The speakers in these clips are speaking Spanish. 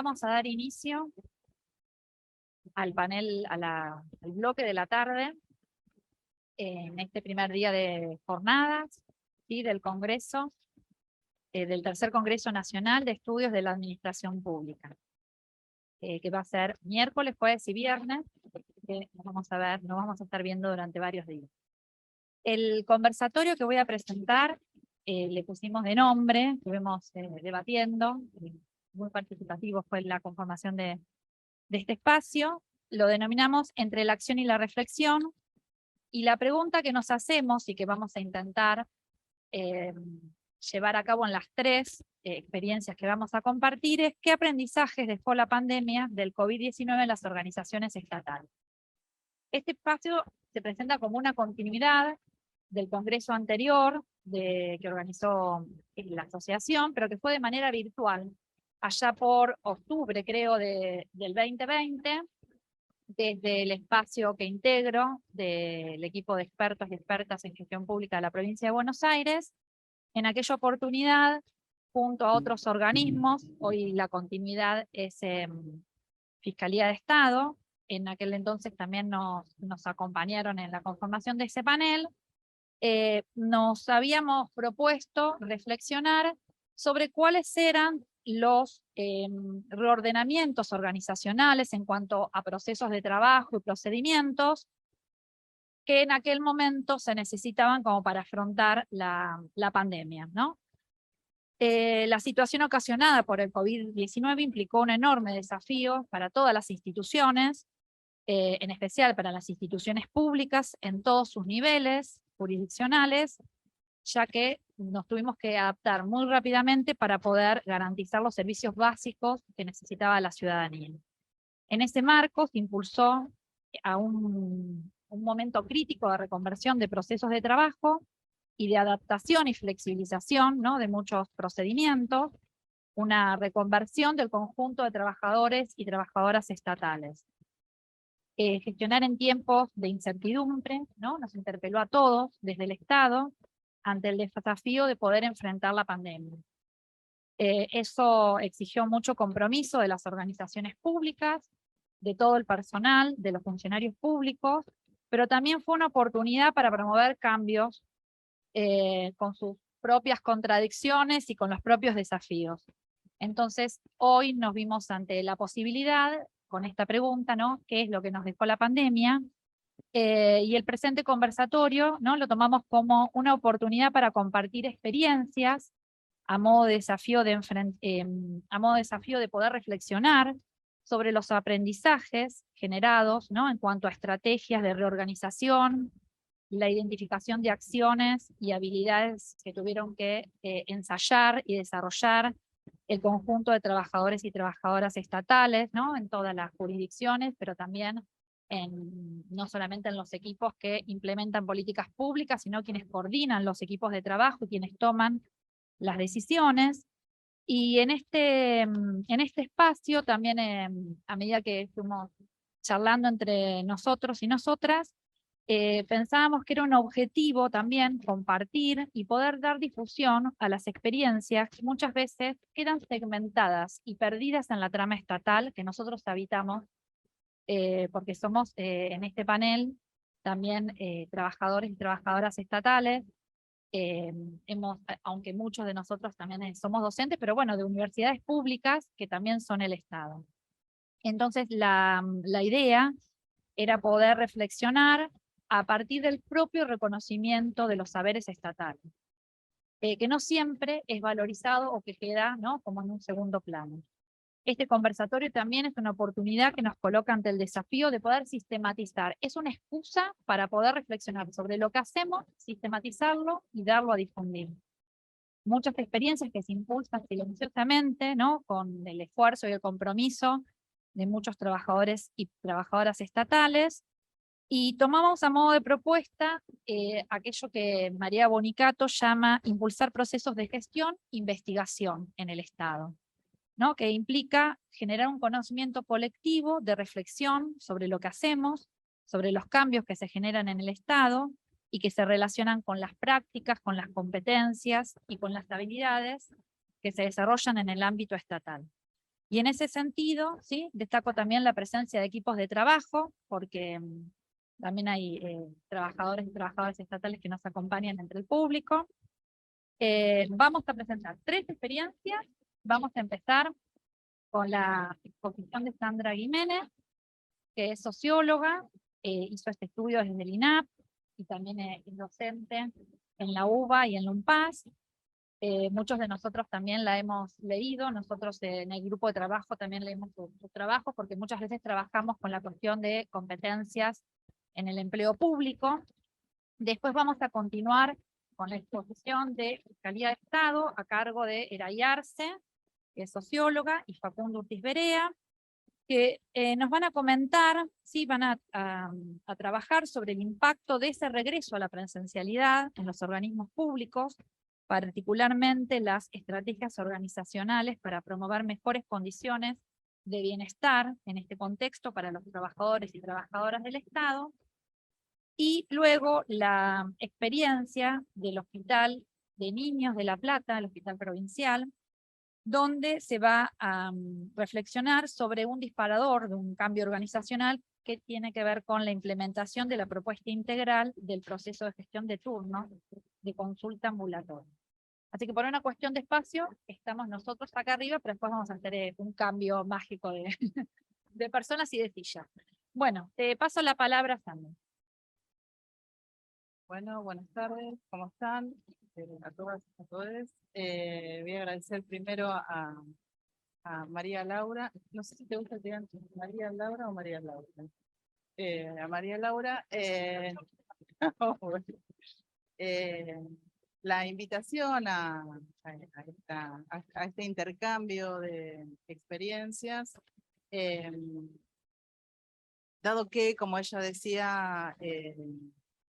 vamos a dar inicio al panel, al bloque de la tarde, en este primer día de jornadas, ¿sí?, del Congreso, del Tercer Congreso Nacional de Estudios de la Administración Pública, que va a ser miércoles, jueves y viernes, que nos vamos a estar viendo durante varios días. El conversatorio que voy a presentar, le pusimos de nombre, estuvimos debatiendo, muy participativo fue la conformación de este espacio, lo denominamos Entre la acción y la reflexión, y la pregunta que nos hacemos y que vamos a intentar llevar a cabo en las tres experiencias que vamos a compartir es: ¿qué aprendizajes dejó la pandemia del COVID-19 en las organizaciones estatales? Este espacio se presenta como una continuidad del congreso anterior que organizó la asociación, pero que fue de manera virtual, allá por octubre, creo, del 2020, desde el espacio que integro del equipo de expertos y expertas en gestión pública de la provincia de Buenos Aires. En aquella oportunidad, junto a otros organismos, hoy la continuidad es Fiscalía de Estado, en aquel entonces también nos acompañaron en la conformación de ese panel. Nos habíamos propuesto reflexionar sobre cuáles eran los reordenamientos organizacionales en cuanto a procesos de trabajo y procedimientos que en aquel momento se necesitaban como para afrontar la pandemia, ¿no? La situación ocasionada por el COVID-19 implicó un enorme desafío para todas las instituciones, en especial para las instituciones públicas en todos sus niveles jurisdiccionales, ya que nos tuvimos que adaptar muy rápidamente para poder garantizar los servicios básicos que necesitaba la ciudadanía. En ese marco se impulsó a un momento crítico de reconversión de procesos de trabajo y de adaptación y flexibilización, ¿no?, de muchos procedimientos, una reconversión del conjunto de trabajadores y trabajadoras estatales. Gestionar en tiempos de incertidumbre, ¿no?, nos interpeló a todos desde el Estado ante el desafío de poder enfrentar la pandemia. Eso exigió mucho compromiso de las organizaciones públicas, de todo el personal, de los funcionarios públicos, pero también fue una oportunidad para promover cambios con sus propias contradicciones y con los propios desafíos. Entonces, hoy nos vimos ante la posibilidad, con esta pregunta, ¿no?, ¿qué es lo que nos dejó la pandemia? Y el presente conversatorio, ¿no?, lo tomamos como una oportunidad para compartir experiencias a modo de desafío de poder reflexionar sobre los aprendizajes generados, ¿no?, en cuanto a estrategias de reorganización, la identificación de acciones y habilidades que tuvieron que ensayar y desarrollar el conjunto de trabajadores y trabajadoras estatales, ¿no?, en todas las jurisdicciones, pero también no solamente en los equipos que implementan políticas públicas, sino quienes coordinan los equipos de trabajo y quienes toman las decisiones. Y en este espacio también, a medida que fuimos charlando entre nosotros y nosotras, pensábamos que era un objetivo también compartir y poder dar difusión a las experiencias que muchas veces quedan segmentadas y perdidas en la trama estatal que nosotros habitamos, porque somos en este panel también trabajadores y trabajadoras estatales. Aunque muchos de nosotros también somos docentes, pero bueno, de universidades públicas que también son el Estado. Entonces la idea era poder reflexionar a partir del propio reconocimiento de los saberes estatales, que no siempre es valorizado o que queda, ¿no?, como en un segundo plano. Este conversatorio también es una oportunidad que nos coloca ante el desafío de poder sistematizar. Es una excusa para poder reflexionar sobre lo que hacemos, sistematizarlo y darlo a difundir. Muchas experiencias que se impulsan silenciosamente, ¿no?, con el esfuerzo y el compromiso de muchos trabajadores y trabajadoras estatales, y tomamos a modo de propuesta aquello que María Bonicato llama impulsar procesos de gestión e investigación en el Estado, ¿no?, que implica generar un conocimiento colectivo de reflexión sobre lo que hacemos, sobre los cambios que se generan en el Estado y que se relacionan con las prácticas, con las competencias y con las habilidades que se desarrollan en el ámbito estatal. Y en ese sentido, ¿sí? Destaco también la presencia de equipos de trabajo, porque también hay trabajadores y trabajadoras estatales que nos acompañan entre el público. Vamos a presentar 3 experiencias. Vamos a empezar con la exposición de Sandra Jiménez, que es socióloga, hizo este estudio desde el INAP y también es docente en la UBA y en la UNPAS. Muchos de nosotros también la hemos leído, nosotros en el grupo de trabajo también leemos su trabajo, porque muchas veces trabajamos con la cuestión de competencias en el empleo público. Después vamos a continuar con la exposición de Fiscalía de Estado a cargo de Eray Arce, que es socióloga, y Facundo Urtiz Berea, que nos van a comentar, sí, van a trabajar sobre el impacto de ese regreso a la presencialidad en los organismos públicos, particularmente las estrategias organizacionales para promover mejores condiciones de bienestar en este contexto para los trabajadores y trabajadoras del Estado, y luego la experiencia del Hospital de Niños de La Plata, el Hospital Provincial, donde se va a reflexionar sobre un disparador de un cambio organizacional que tiene que ver con la implementación de la propuesta integral del proceso de gestión de turnos de consulta ambulatoria. Así que por una cuestión de espacio, estamos nosotros acá arriba, pero después vamos a hacer un cambio mágico de, de personas y de silla. Bueno, te paso la palabra, Sandra. Bueno, buenas tardes, ¿cómo están? A todas y a todos. Voy a agradecer primero a María Laura. No sé si te gusta que digan María Laura o María Laura. A María Laura, bueno, eh, la invitación a este intercambio de experiencias, dado que, como ella decía,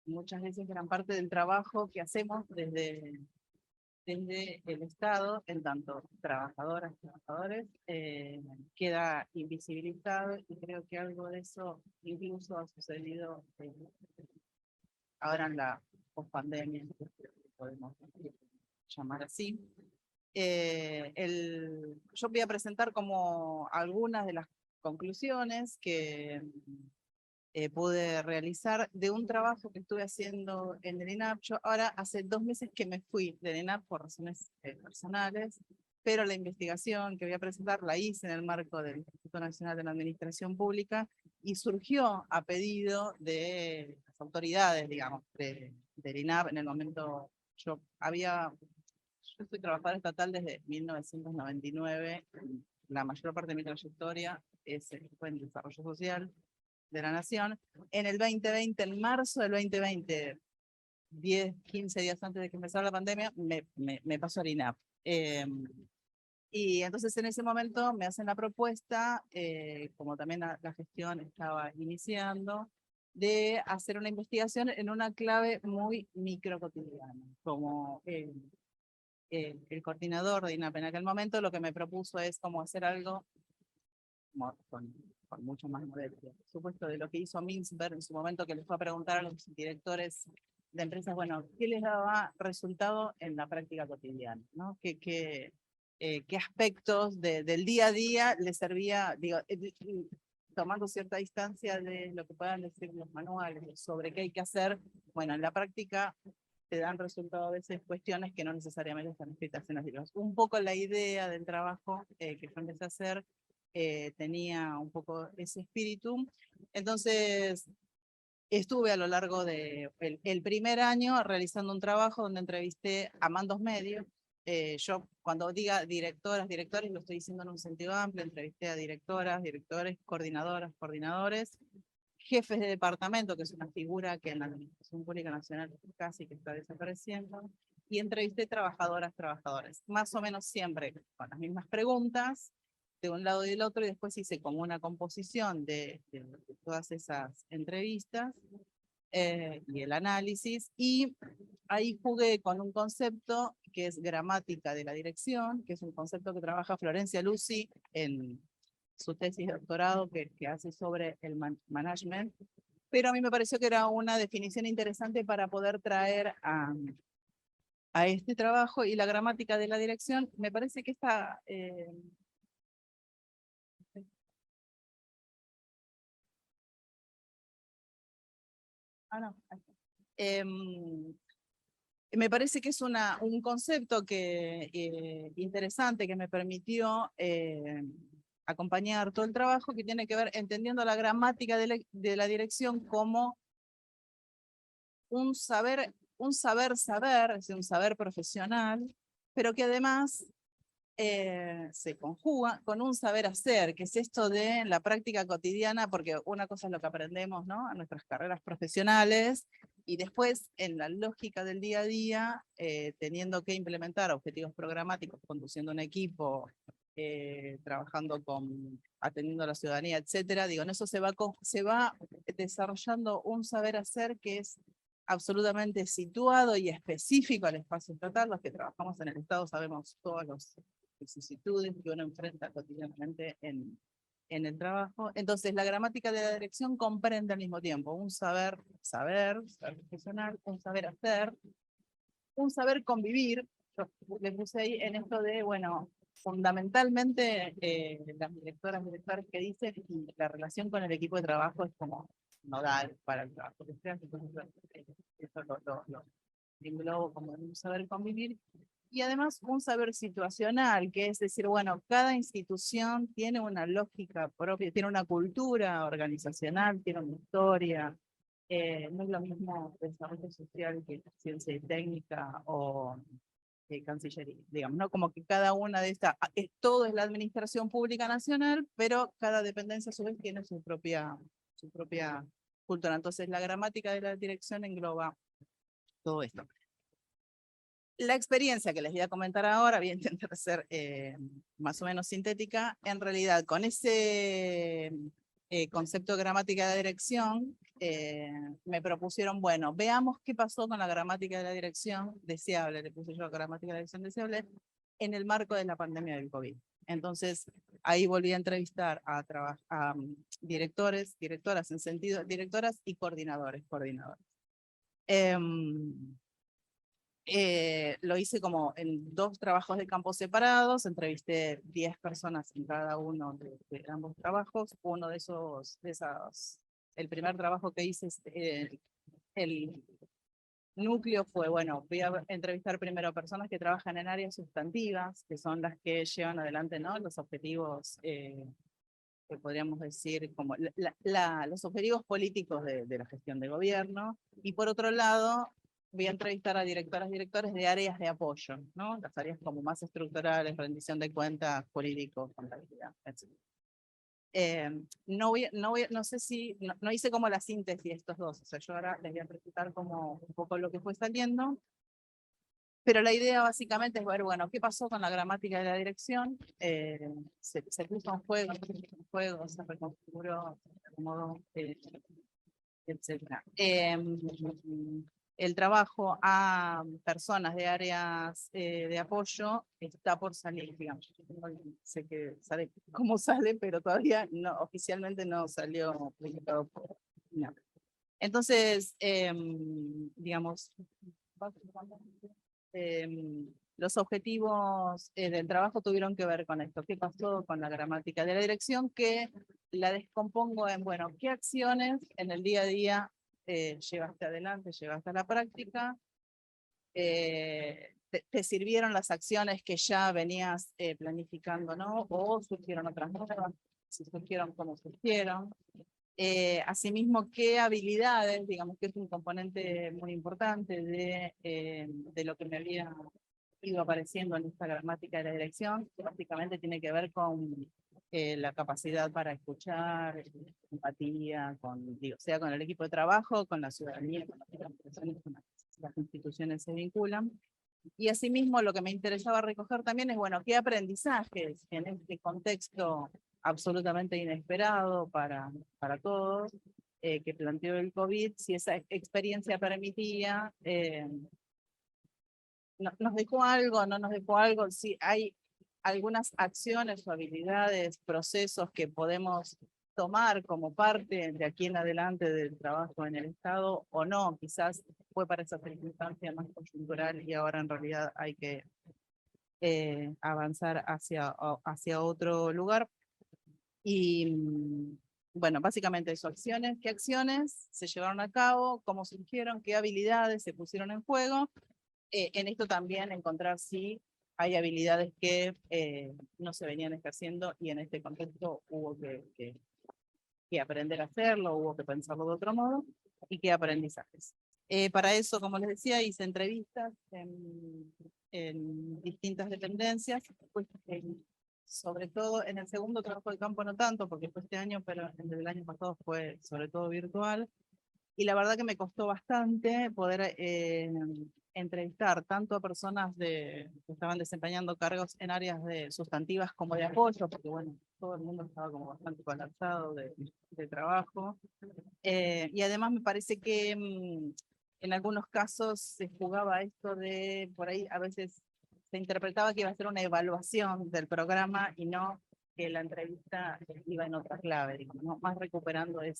muchas veces gran parte del trabajo que hacemos desde el Estado, en tanto trabajadoras y trabajadores, queda invisibilizado, y creo que algo de eso incluso ha sucedido ahora en la pospandemia, podemos llamar así. Yo voy a presentar como algunas de las conclusiones que pude realizar de un trabajo que estuve haciendo en el INAP. Yo ahora hace 2 meses que me fui del INAP por razones personales, pero la investigación que voy a presentar la hice en el marco del Instituto Nacional de la Administración Pública y surgió a pedido de las autoridades, digamos, del INAP. En el momento yo soy trabajadora estatal desde 1999, la mayor parte de mi trayectoria fue en desarrollo social de la Nación. En el 2020, en marzo del 2020, 10, 15 días antes de que empezara la pandemia, me pasó al INAP. Y entonces en ese momento me hacen la propuesta, como también la gestión estaba iniciando, de hacer una investigación en una clave muy microcotidiana. Como el coordinador de INAP en aquel momento, lo que me propuso es como hacer algo con mucho más modestia. Por supuesto, de lo que hizo Mintzberg en su momento, que les fue a preguntar a los directores de empresas, bueno, ¿qué les daba resultado en la práctica cotidiana? ¿No? ¿Qué aspectos del día a día les servía, digo, tomando cierta distancia de lo que puedan decir los manuales sobre qué hay que hacer? Bueno, en la práctica te dan resultado a veces cuestiones que no necesariamente están escritas en los libros. Un poco la idea del trabajo que yo empecé a hacer tenía un poco ese espíritu. Entonces, estuve a lo largo del primer año realizando un trabajo donde entrevisté a mandos medios. Yo, cuando diga directoras, directores, lo estoy diciendo en un sentido amplio. Entrevisté a directoras, directores, coordinadoras, coordinadores, jefes de departamento, que es una figura que en la Administración Pública Nacional casi que está desapareciendo, y entrevisté trabajadoras, trabajadores, más o menos siempre con las mismas preguntas, de un lado y del otro, y después hice como una composición de todas esas entrevistas y el análisis, y ahí jugué con un concepto que es gramática de la dirección, que es un concepto que trabaja Florencia Lucy en su tesis de doctorado que hace sobre el management, pero a mí me pareció que era una definición interesante para poder traer a este trabajo. Y la gramática de la dirección, me parece que No. Me parece que es un concepto interesante que me permitió acompañar todo el trabajo, que tiene que ver entendiendo la gramática de la dirección como un saber saber, es decir, un saber profesional, pero que además se conjuga con un saber hacer, que es esto de la práctica cotidiana, porque una cosa es lo que aprendemos, ¿no?, en nuestras carreras profesionales, y después en la lógica del día a día, teniendo que implementar objetivos programáticos, conduciendo un equipo, trabajando atendiendo a la ciudadanía, etcétera. Digo, en eso se va desarrollando un saber hacer que es absolutamente situado y específico al espacio estatal. Los que trabajamos en el Estado sabemos todas las vicisitudes que uno enfrenta cotidianamente en el trabajo. Entonces, la gramática de la dirección comprende al mismo tiempo un saber profesional, un saber hacer, un saber convivir. Yo le puse ahí en esto de, bueno, fundamentalmente las directores que dicen que la relación con el equipo de trabajo es como nodal para el trabajo que se hace. Entonces, eso lo englobo como un saber convivir. Y además un saber situacional, que es decir, bueno, cada institución tiene una lógica propia, tiene una cultura organizacional, tiene una historia. No es lo mismo desarrollo social que ciencia y técnica o Cancillería, digamos, ¿no? Como que cada una de estas, todo es la administración pública nacional, pero cada dependencia a su vez tiene su propia cultura. Entonces, la gramática de la dirección engloba todo esto. La experiencia que les voy a comentar ahora, voy a intentar ser más o menos sintética, en realidad con ese concepto de gramática de dirección, me propusieron, bueno, veamos qué pasó con la gramática de la dirección deseable, le puse yo gramática de la dirección deseable, en el marco de la pandemia del COVID. Entonces, ahí volví a entrevistar a directores, directoras en sentido, directoras y coordinadores. Lo hice como en 2 trabajos de campo separados, entrevisté 10 personas en cada uno de ambos trabajos. Uno de esos, el primer trabajo que hice, el núcleo fue, bueno, voy a entrevistar primero a personas que trabajan en áreas sustantivas, que son las que llevan adelante, ¿no?, los objetivos, que podríamos decir, como los objetivos políticos de la gestión de gobierno. Y por otro lado, voy a entrevistar a directores de áreas de apoyo, ¿no?, las áreas como más estructurales, rendición de cuentas, político, contabilidad, etc. No sé si, no hice como la síntesis de estos dos, o sea, yo ahora les voy a presentar como un poco lo que fue saliendo, pero la idea básicamente es ver, bueno, qué pasó con la gramática de la dirección. Se puso en juego, se reconfiguró, se acomodó, etc. El trabajo a personas de áreas de apoyo está por salir, digamos. No sé que sale, cómo sale, pero todavía no, oficialmente no salió publicado por no. Entonces, digamos, los objetivos del trabajo tuvieron que ver con esto. ¿Qué pasó con la gramática de la dirección? Que la descompongo en, bueno, ¿qué acciones en el día a día llevaste adelante, llevaste a la práctica? ¿Te sirvieron las acciones que ya venías planificando, no? ¿O surgieron otras nuevas? Si surgieron, ¿cómo surgieron? Asimismo, qué habilidades, digamos que es un componente muy importante de lo que me había ido apareciendo en esta gramática de la dirección, que básicamente tiene que ver con la capacidad para escuchar, empatía, sea con el equipo de trabajo, con la ciudadanía, con las otras personas con las instituciones se vinculan. Y asimismo, lo que me interesaba recoger también es, bueno, qué aprendizajes en este contexto absolutamente inesperado para todos, que planteó el COVID, si esa experiencia permitía, nos dejó algo, no nos dejó algo, si hay algunas acciones o habilidades, procesos que podemos tomar como parte de aquí en adelante del trabajo en el Estado o no, quizás fue para esa circunstancia más coyuntural y ahora en realidad hay que avanzar hacia otro lugar. Y bueno, básicamente eso, qué acciones se llevaron a cabo, cómo surgieron, qué habilidades se pusieron en juego. En esto también encontrar si hay habilidades que no se venían ejerciendo y en este contexto hubo que aprender a hacerlo, hubo que pensarlo de otro modo y qué aprendizajes. Para eso, como les decía, hice entrevistas en distintas dependencias, pues, sobre todo en el segundo trabajo de campo no tanto, porque fue este año, pero en el año pasado fue sobre todo virtual. Y la verdad que me costó bastante poder entrevistar tanto a personas que estaban desempeñando cargos en áreas sustantivas como de apoyo, porque bueno, todo el mundo estaba como bastante colapsado de trabajo. Y además me parece que en algunos casos se jugaba esto de, por ahí a veces se interpretaba que iba a ser una evaluación del programa y no que la entrevista iba en otra clave, digamos, ¿no? Más recuperando el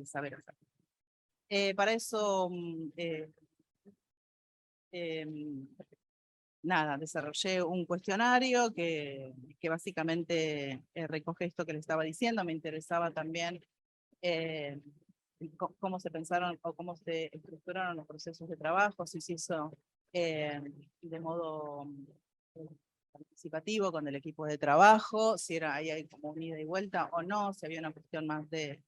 saber hacer. Para eso, nada, desarrollé un cuestionario que básicamente recoge esto que le estaba diciendo. Me interesaba también cómo se pensaron o cómo se estructuraron los procesos de trabajo, si se hizo de modo participativo con el equipo de trabajo, si ahí hay como un ida y vuelta o no, si había una cuestión más de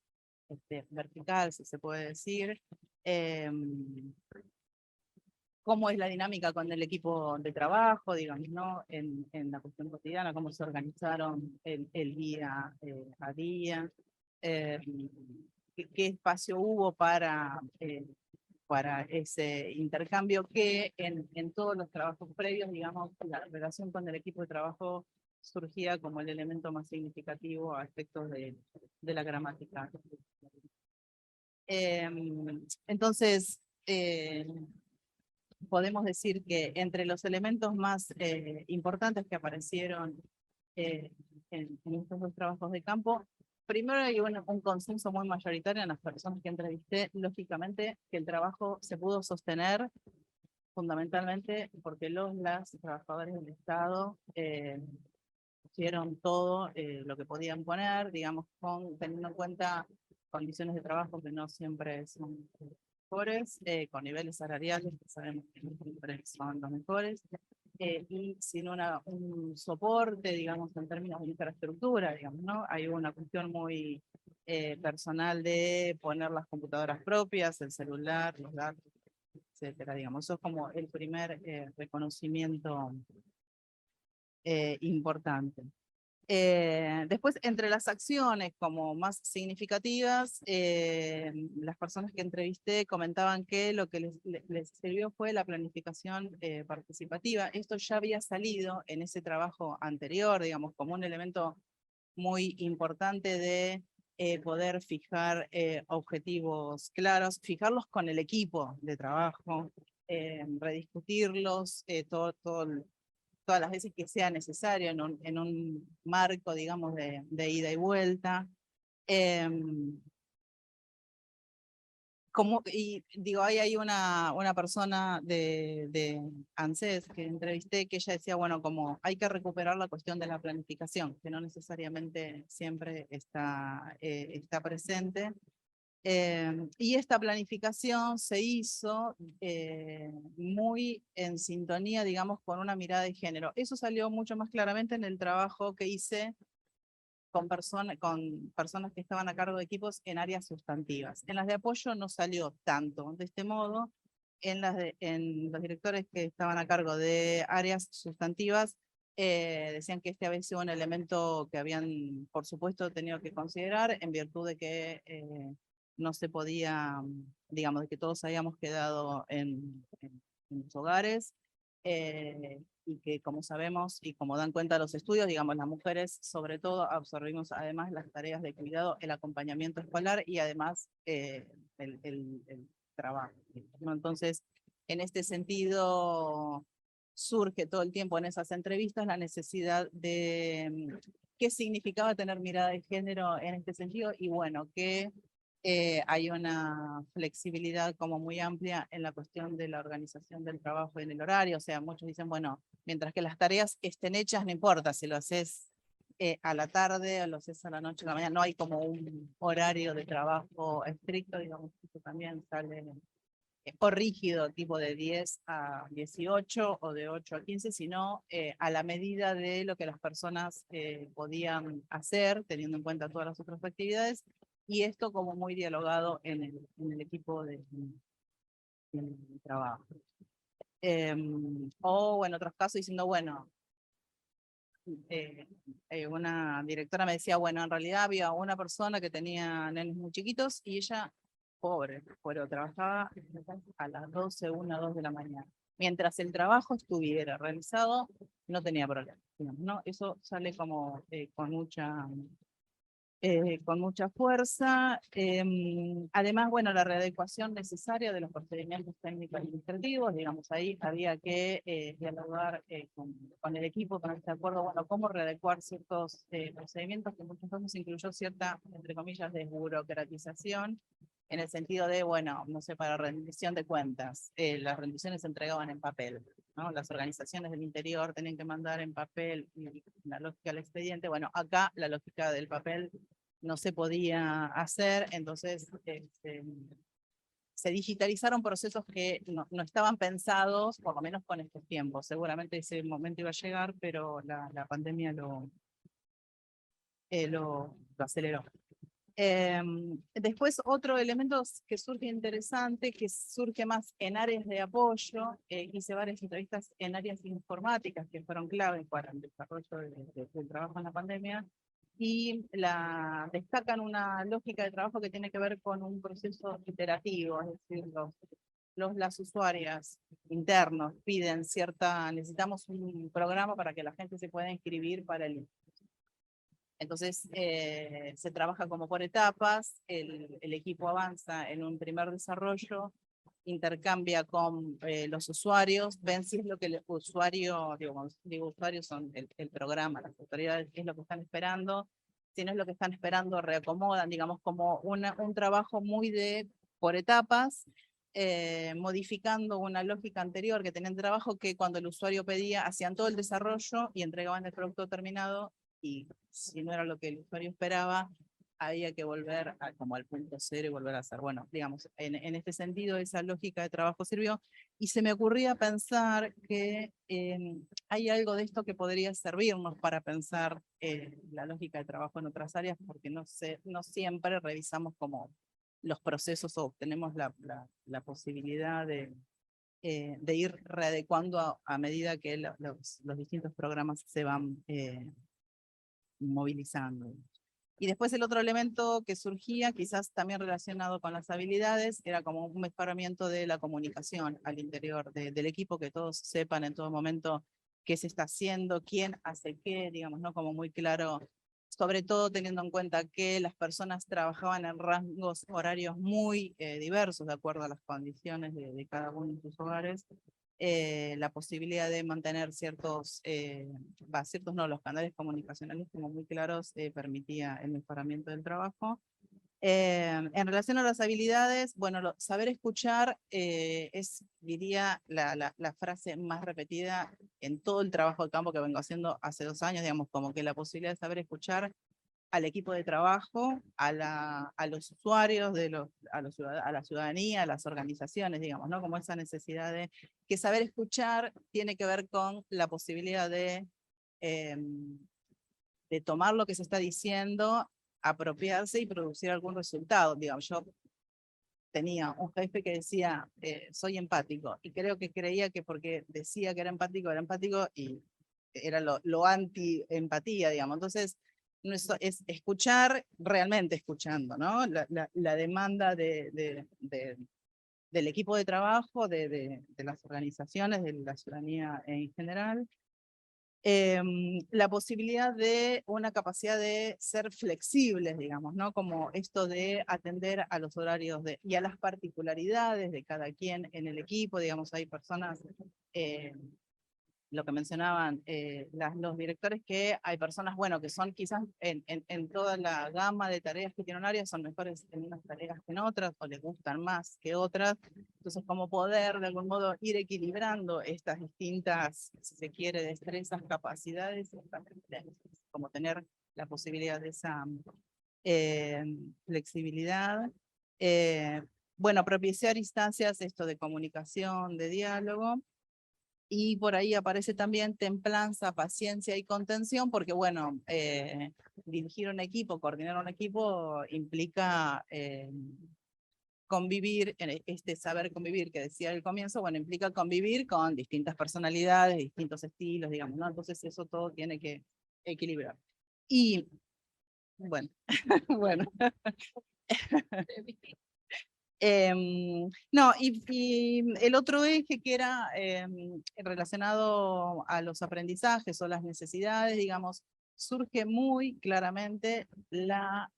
vertical, si se puede decir. Cómo es la dinámica con el equipo de trabajo, digamos, ¿no? En la cuestión cotidiana, cómo se organizaron el día a día, qué espacio hubo para ese intercambio que en todos los trabajos previos, digamos, la relación con el equipo de trabajo surgía como el elemento más significativo a efectos de la gramática. Entonces, podemos decir que entre los elementos más importantes que aparecieron en estos dos trabajos de campo, primero hay un consenso muy mayoritario en las personas que entrevisté, lógicamente, que el trabajo se pudo sostener fundamentalmente porque las trabajadores del Estado pusieron todo lo que podían poner, digamos, teniendo en cuenta condiciones de trabajo que no siempre son mejores, con niveles salariales que sabemos que no siempre son los mejores, y sin un soporte, digamos, en términos de infraestructura, digamos, ¿no? Hay una cuestión muy personal de poner las computadoras propias, el celular, los datos, etcétera, digamos. Eso es como el primer reconocimiento importante. Después, entre las acciones como más significativas, las personas que entrevisté comentaban que lo que les sirvió fue la planificación participativa. Esto ya había salido en ese trabajo anterior, digamos, como un elemento muy importante de poder fijar objetivos claros, fijarlos con el equipo de trabajo, rediscutirlos, todas las veces que sea necesario en un marco, digamos, de ida y vuelta. Y digo, hay una persona de ANSES que entrevisté que ella decía, bueno, como hay que recuperar la cuestión de la planificación, que no necesariamente siempre está presente. Y esta planificación se hizo muy en sintonía, digamos, con una mirada de género. Eso salió mucho más claramente en el trabajo que hice con personas que estaban a cargo de equipos en áreas sustantivas. En las de apoyo no salió tanto de este modo. En los directores que estaban a cargo de áreas sustantivas decían que este había sido un elemento que habían, por supuesto, tenido que considerar en virtud de que no se podía, digamos, de que todos habíamos quedado en los hogares. Y que, como sabemos y como dan cuenta los estudios, digamos, las mujeres sobre todo absorbimos además las tareas de cuidado, el acompañamiento escolar y además el trabajo, ¿no? Entonces, en este sentido, surge todo el tiempo en esas entrevistas la necesidad de qué significaba tener mirada de género en este sentido y bueno, que hay una flexibilidad como muy amplia en la cuestión de la organización del trabajo en el horario. O sea, muchos dicen, bueno, mientras que las tareas estén hechas, no importa si lo haces a la tarde, a las 6 de la noche, a la mañana. No hay como un horario de trabajo estricto, digamos, eso también sale o rígido, tipo de 10 a 18 o de 8 a 15, sino a la medida de lo que las personas podían hacer, teniendo en cuenta todas las otras actividades, y esto como muy dialogado en el equipo de trabajo. O en otros casos diciendo, bueno, una directora me decía, bueno, en realidad había una persona que tenía nenes muy chiquitos y ella, pobre, pero trabajaba a las 12, 1, 2 de la mañana. Mientras el trabajo estuviera realizado, no tenía problema. ¿No? Eso sale como con mucha fuerza. Además, bueno, la readecuación necesaria de los procedimientos técnicos administrativos, digamos, ahí había que dialogar con el equipo, ponerse de acuerdo, bueno, cómo readecuar ciertos procedimientos que muchas veces incluyó cierta, entre comillas, desburocratización, en el sentido de, bueno, no sé, para rendición de cuentas, las rendiciones se entregaban en papel, ¿no? Las organizaciones del interior tenían que mandar en papel la lógica del expediente. Bueno, acá la lógica del papel no se podía hacer, entonces se digitalizaron procesos que no estaban pensados, por lo menos con estos tiempos. Seguramente ese momento iba a llegar, pero la pandemia lo aceleró. Después otro elemento que surge interesante, que surge más en áreas de apoyo, hice varias entrevistas en áreas informáticas que fueron claves para el desarrollo del trabajo en la pandemia, y destacan una lógica de trabajo que tiene que ver con un proceso iterativo, es decir, las usuarias internos piden necesitamos un programa para que la gente se pueda inscribir para el. Entonces, se trabaja como por etapas, el equipo avanza en un primer desarrollo, intercambia con los usuarios, ven si es lo que el usuario, digo usuarios son el programa, las autoridades, qué es lo que están esperando, si no es lo que están esperando, reacomodan, digamos, como un trabajo muy por etapas, modificando una lógica anterior que tenían trabajo que cuando el usuario pedía, hacían todo el desarrollo y entregaban el producto terminado, y si no era lo que el usuario esperaba, había que volver como al punto cero y volver a hacer. Bueno, digamos, en este sentido, esa lógica de trabajo sirvió, y se me ocurría pensar que hay algo de esto que podría servirnos para pensar la lógica de trabajo en otras áreas, porque no siempre revisamos como los procesos o tenemos la posibilidad de ir readecuando a medida que los distintos programas se van movilizando. Y después el otro elemento que surgía, quizás también relacionado con las habilidades, era como un mejoramiento de la comunicación al interior del equipo, que todos sepan en todo momento qué se está haciendo, quién hace qué, digamos, ¿no? Como muy claro, sobre todo teniendo en cuenta que las personas trabajaban en rangos horarios muy diversos, de acuerdo a las condiciones de cada uno de sus hogares. La posibilidad de mantener ciertos no, los canales comunicacionales como muy claros permitía el mejoramiento del trabajo. En relación a las habilidades, bueno, saber escuchar diría, la frase más repetida en todo el trabajo de campo que vengo haciendo hace 2 años, digamos, como que la posibilidad de saber escuchar al equipo de trabajo, a los usuarios, a la ciudadanía, a las organizaciones, digamos, ¿no? Como esa necesidad de que saber escuchar tiene que ver con la posibilidad de tomar lo que se está diciendo, apropiarse y producir algún resultado. Digamos, yo tenía un jefe que decía, soy empático, y creo que creía que porque decía que era empático, y era lo anti-empatía, digamos. Entonces, es escuchar realmente escuchando, ¿no? La demanda del equipo de trabajo, de las organizaciones, de la ciudadanía en general. La posibilidad de una capacidad de ser flexibles, digamos, ¿no? Como esto de atender a los horarios y a las particularidades de cada quien en el equipo, digamos, hay personas, lo que mencionaban los directores, que hay personas, bueno, que son quizás en toda la gama de tareas que tienen un área, son mejores en unas tareas que en otras, o les gustan más que otras. Entonces, como poder de algún modo ir equilibrando estas distintas, si se quiere, destrezas, capacidades, como tener la posibilidad de esa flexibilidad. Bueno, propiciar instancias, esto de comunicación, de diálogo, y por ahí aparece también templanza, paciencia y contención, porque bueno, dirigir un equipo, coordinar un equipo implica convivir, este saber convivir que decía al comienzo, bueno, implica convivir con distintas personalidades, distintos estilos, digamos, ¿no? Entonces eso todo tiene que equilibrar. Y bueno, bueno. No, y el otro eje que era relacionado a los aprendizajes o las necesidades, digamos, surge muy claramente la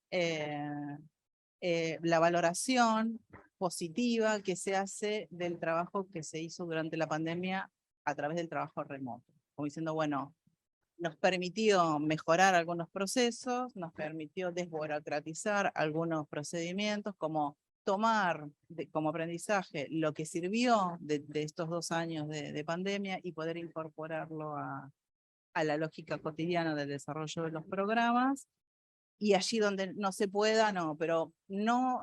valoración positiva que se hace del trabajo que se hizo durante la pandemia a través del trabajo remoto. Como diciendo, bueno, nos permitió mejorar algunos procesos, nos permitió desburocratizar algunos procedimientos, como tomar como aprendizaje lo que sirvió de estos 2 años de pandemia y poder incorporarlo a la lógica cotidiana del desarrollo de los programas. Y allí donde no se pueda, no, pero no,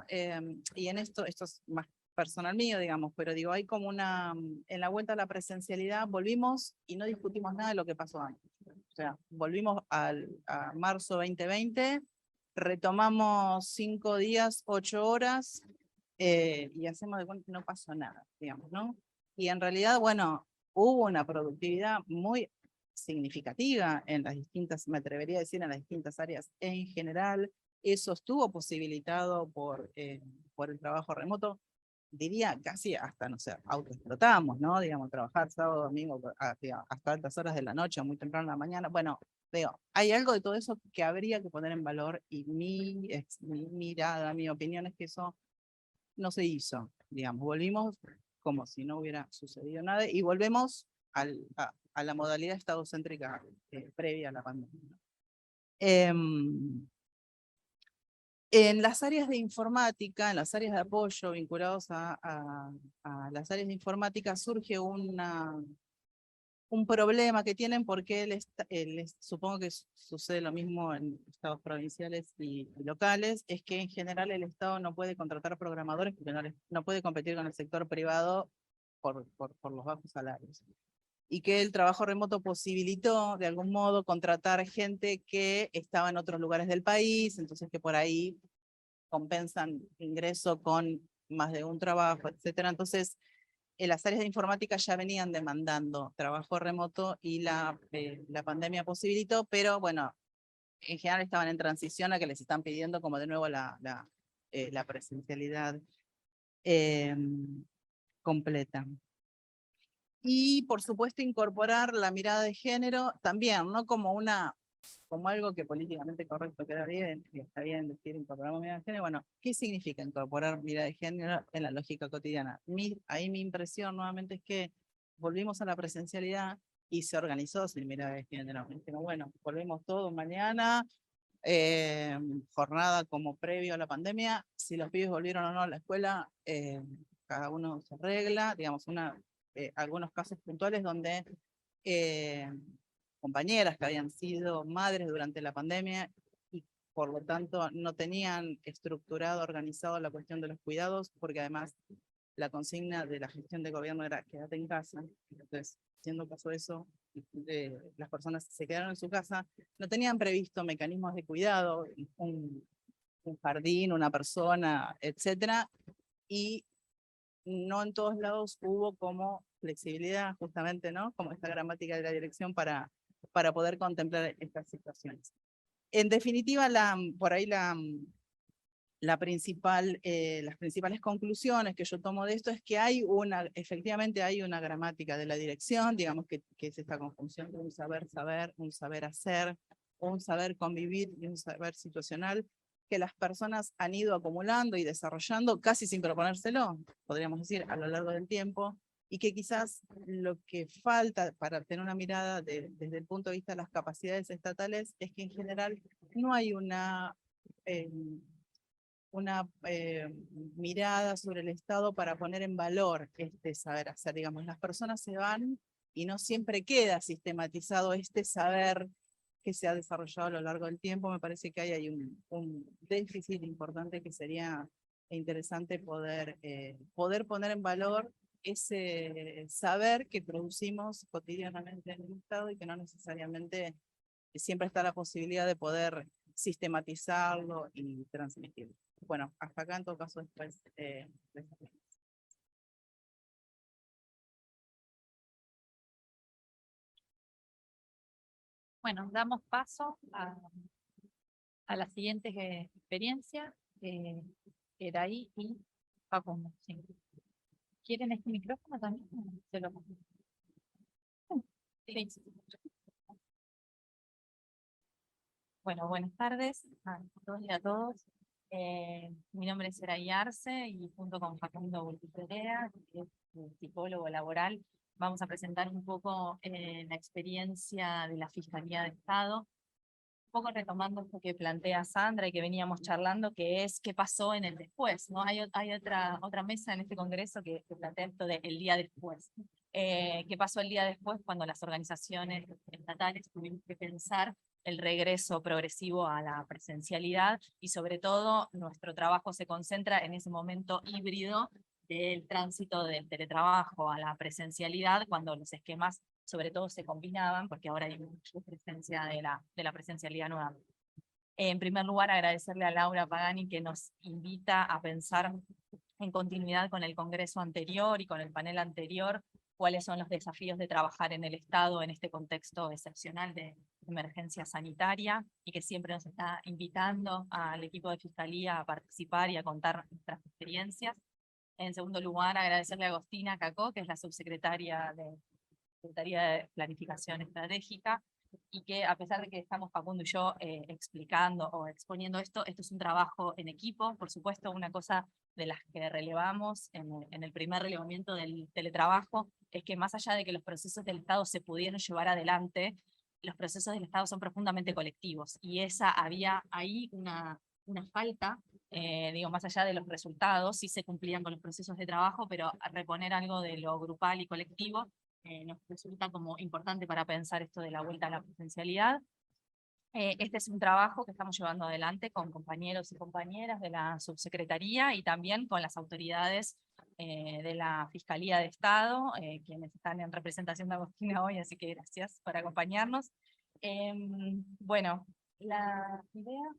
y en esto es más personal mío, digamos, pero digo, hay como en la vuelta a la presencialidad, volvimos y no discutimos nada de lo que pasó antes. O sea, volvimos a marzo 2020, retomamos 5 días, 8 horas, y hacemos de cuenta que no pasó nada, digamos, ¿no? Y en realidad, bueno, hubo una productividad muy significativa en las distintas, me atrevería a decir, en las distintas áreas en general. Eso estuvo posibilitado por el trabajo remoto, diría casi hasta, no sé, autoexplotamos, ¿no? Digamos, trabajar sábado, domingo, hasta altas horas de la noche o muy temprano en la mañana. Bueno, veo, hay algo de todo eso que habría que poner en valor y mi mirada, mi opinión es que eso no se hizo, digamos, volvimos como si no hubiera sucedido nada y volvemos a la modalidad estadocéntrica previa a la pandemia. En las áreas de informática, en las áreas de apoyo vinculados a las áreas de informática, surge un problema que tienen porque supongo que sucede lo mismo en estados provinciales y locales, es que en general el Estado no puede contratar programadores porque no puede competir con el sector privado por los bajos salarios. Y que el trabajo remoto posibilitó de algún modo contratar gente que estaba en otros lugares del país, entonces que por ahí compensan ingreso con más de un trabajo, etcétera. Entonces, las áreas de informática ya venían demandando trabajo remoto y la pandemia posibilitó, pero bueno, en general estaban en transición a que les están pidiendo como de nuevo la presencialidad completa. Y por supuesto incorporar la mirada de género también, no como algo que políticamente correcto queda bien, y está bien decir incorporar mirada de género. Bueno, ¿qué significa incorporar mirada de género en la lógica cotidiana? Ahí mi impresión nuevamente es que volvimos a la presencialidad y se organizó sin mirada de género. Pero bueno, volvemos todos mañana, jornada como previo a la pandemia. Si los pibes volvieron o no a la escuela, cada uno se arregla, digamos, algunos casos puntuales donde compañeras que habían sido madres durante la pandemia y por lo tanto no tenían estructurado, organizado la cuestión de los cuidados, porque además la consigna de la gestión de gobierno era quédate en casa. Entonces, haciendo caso de eso, las personas se quedaron en su casa, no tenían previsto mecanismos de cuidado, un jardín, una persona, etcétera, y no en todos lados hubo como flexibilidad, justamente, ¿no? Como esta gramática de la dirección para poder contemplar estas situaciones. En definitiva, por ahí las principales conclusiones que yo tomo de esto es que efectivamente hay una gramática de la dirección, digamos que es esta conjunción de un saber saber, un saber hacer, un saber convivir y un saber situacional, que las personas han ido acumulando y desarrollando casi sin proponérselo, podríamos decir, a lo largo del tiempo, y que quizás lo que falta para tener una mirada desde el punto de vista de las capacidades estatales es que en general no hay una mirada sobre el Estado para poner en valor este saber hacer. Digamos, las personas se van y no siempre queda sistematizado este saber que se ha desarrollado a lo largo del tiempo. Me parece que hay un déficit importante que sería interesante poder poner en valor ese saber que producimos cotidianamente en el Estado y que no necesariamente siempre está la posibilidad de poder sistematizarlo y transmitirlo. Bueno, hasta acá en todo caso después. Bueno, damos paso a la siguiente experiencia, Eraí y Facundo. Sí. ¿Quieren este micrófono también? Se lo pongo. Sí. Bueno, buenas tardes a todos y a todos. Mi nombre es Eraí Arce y junto con Facundo Bultiperea, que es psicólogo laboral, vamos a presentar un poco la experiencia de la Fiscalía de Estado, un poco retomando esto que plantea Sandra y que veníamos charlando, que es qué pasó en el después, ¿no? Hay otra mesa en este congreso que plantea esto del día después. ¿Qué pasó el día después cuando las organizaciones estatales tuvimos que pensar el regreso progresivo a la presencialidad y sobre todo nuestro trabajo se concentra en ese momento híbrido del tránsito del teletrabajo a la presencialidad cuando los esquemas sobre todo se combinaban porque ahora hay mucha presencia de la presencialidad nuevamente. En primer lugar, agradecerle a Laura Pagani que nos invita a pensar en continuidad con el congreso anterior y con el panel anterior, cuáles son los desafíos de trabajar en el Estado en este contexto excepcional de emergencia sanitaria y que siempre nos está invitando al equipo de Fiscalía a participar y a contar nuestras experiencias. En segundo lugar, agradecerle a Agostina Cacó, que es la subsecretaria de Secretaría de Planificación Estratégica, y que a pesar de que estamos Facundo y yo explicando o exponiendo esto es un trabajo en equipo. Por supuesto, una cosa de las que relevamos en el primer relevamiento del teletrabajo es que más allá de que los procesos del Estado se pudieron llevar adelante, los procesos del Estado son profundamente colectivos, y había ahí una falta, digo, más allá de los resultados, sí se cumplían con los procesos de trabajo, pero reponer algo de lo grupal y colectivo nos resulta como importante para pensar esto de la vuelta a la presencialidad. Este es un trabajo que estamos llevando adelante con compañeros y compañeras de la subsecretaría y también con las autoridades de la Fiscalía de Estado, quienes están en representación de Agostina hoy, así que gracias por acompañarnos. Bueno, la idea...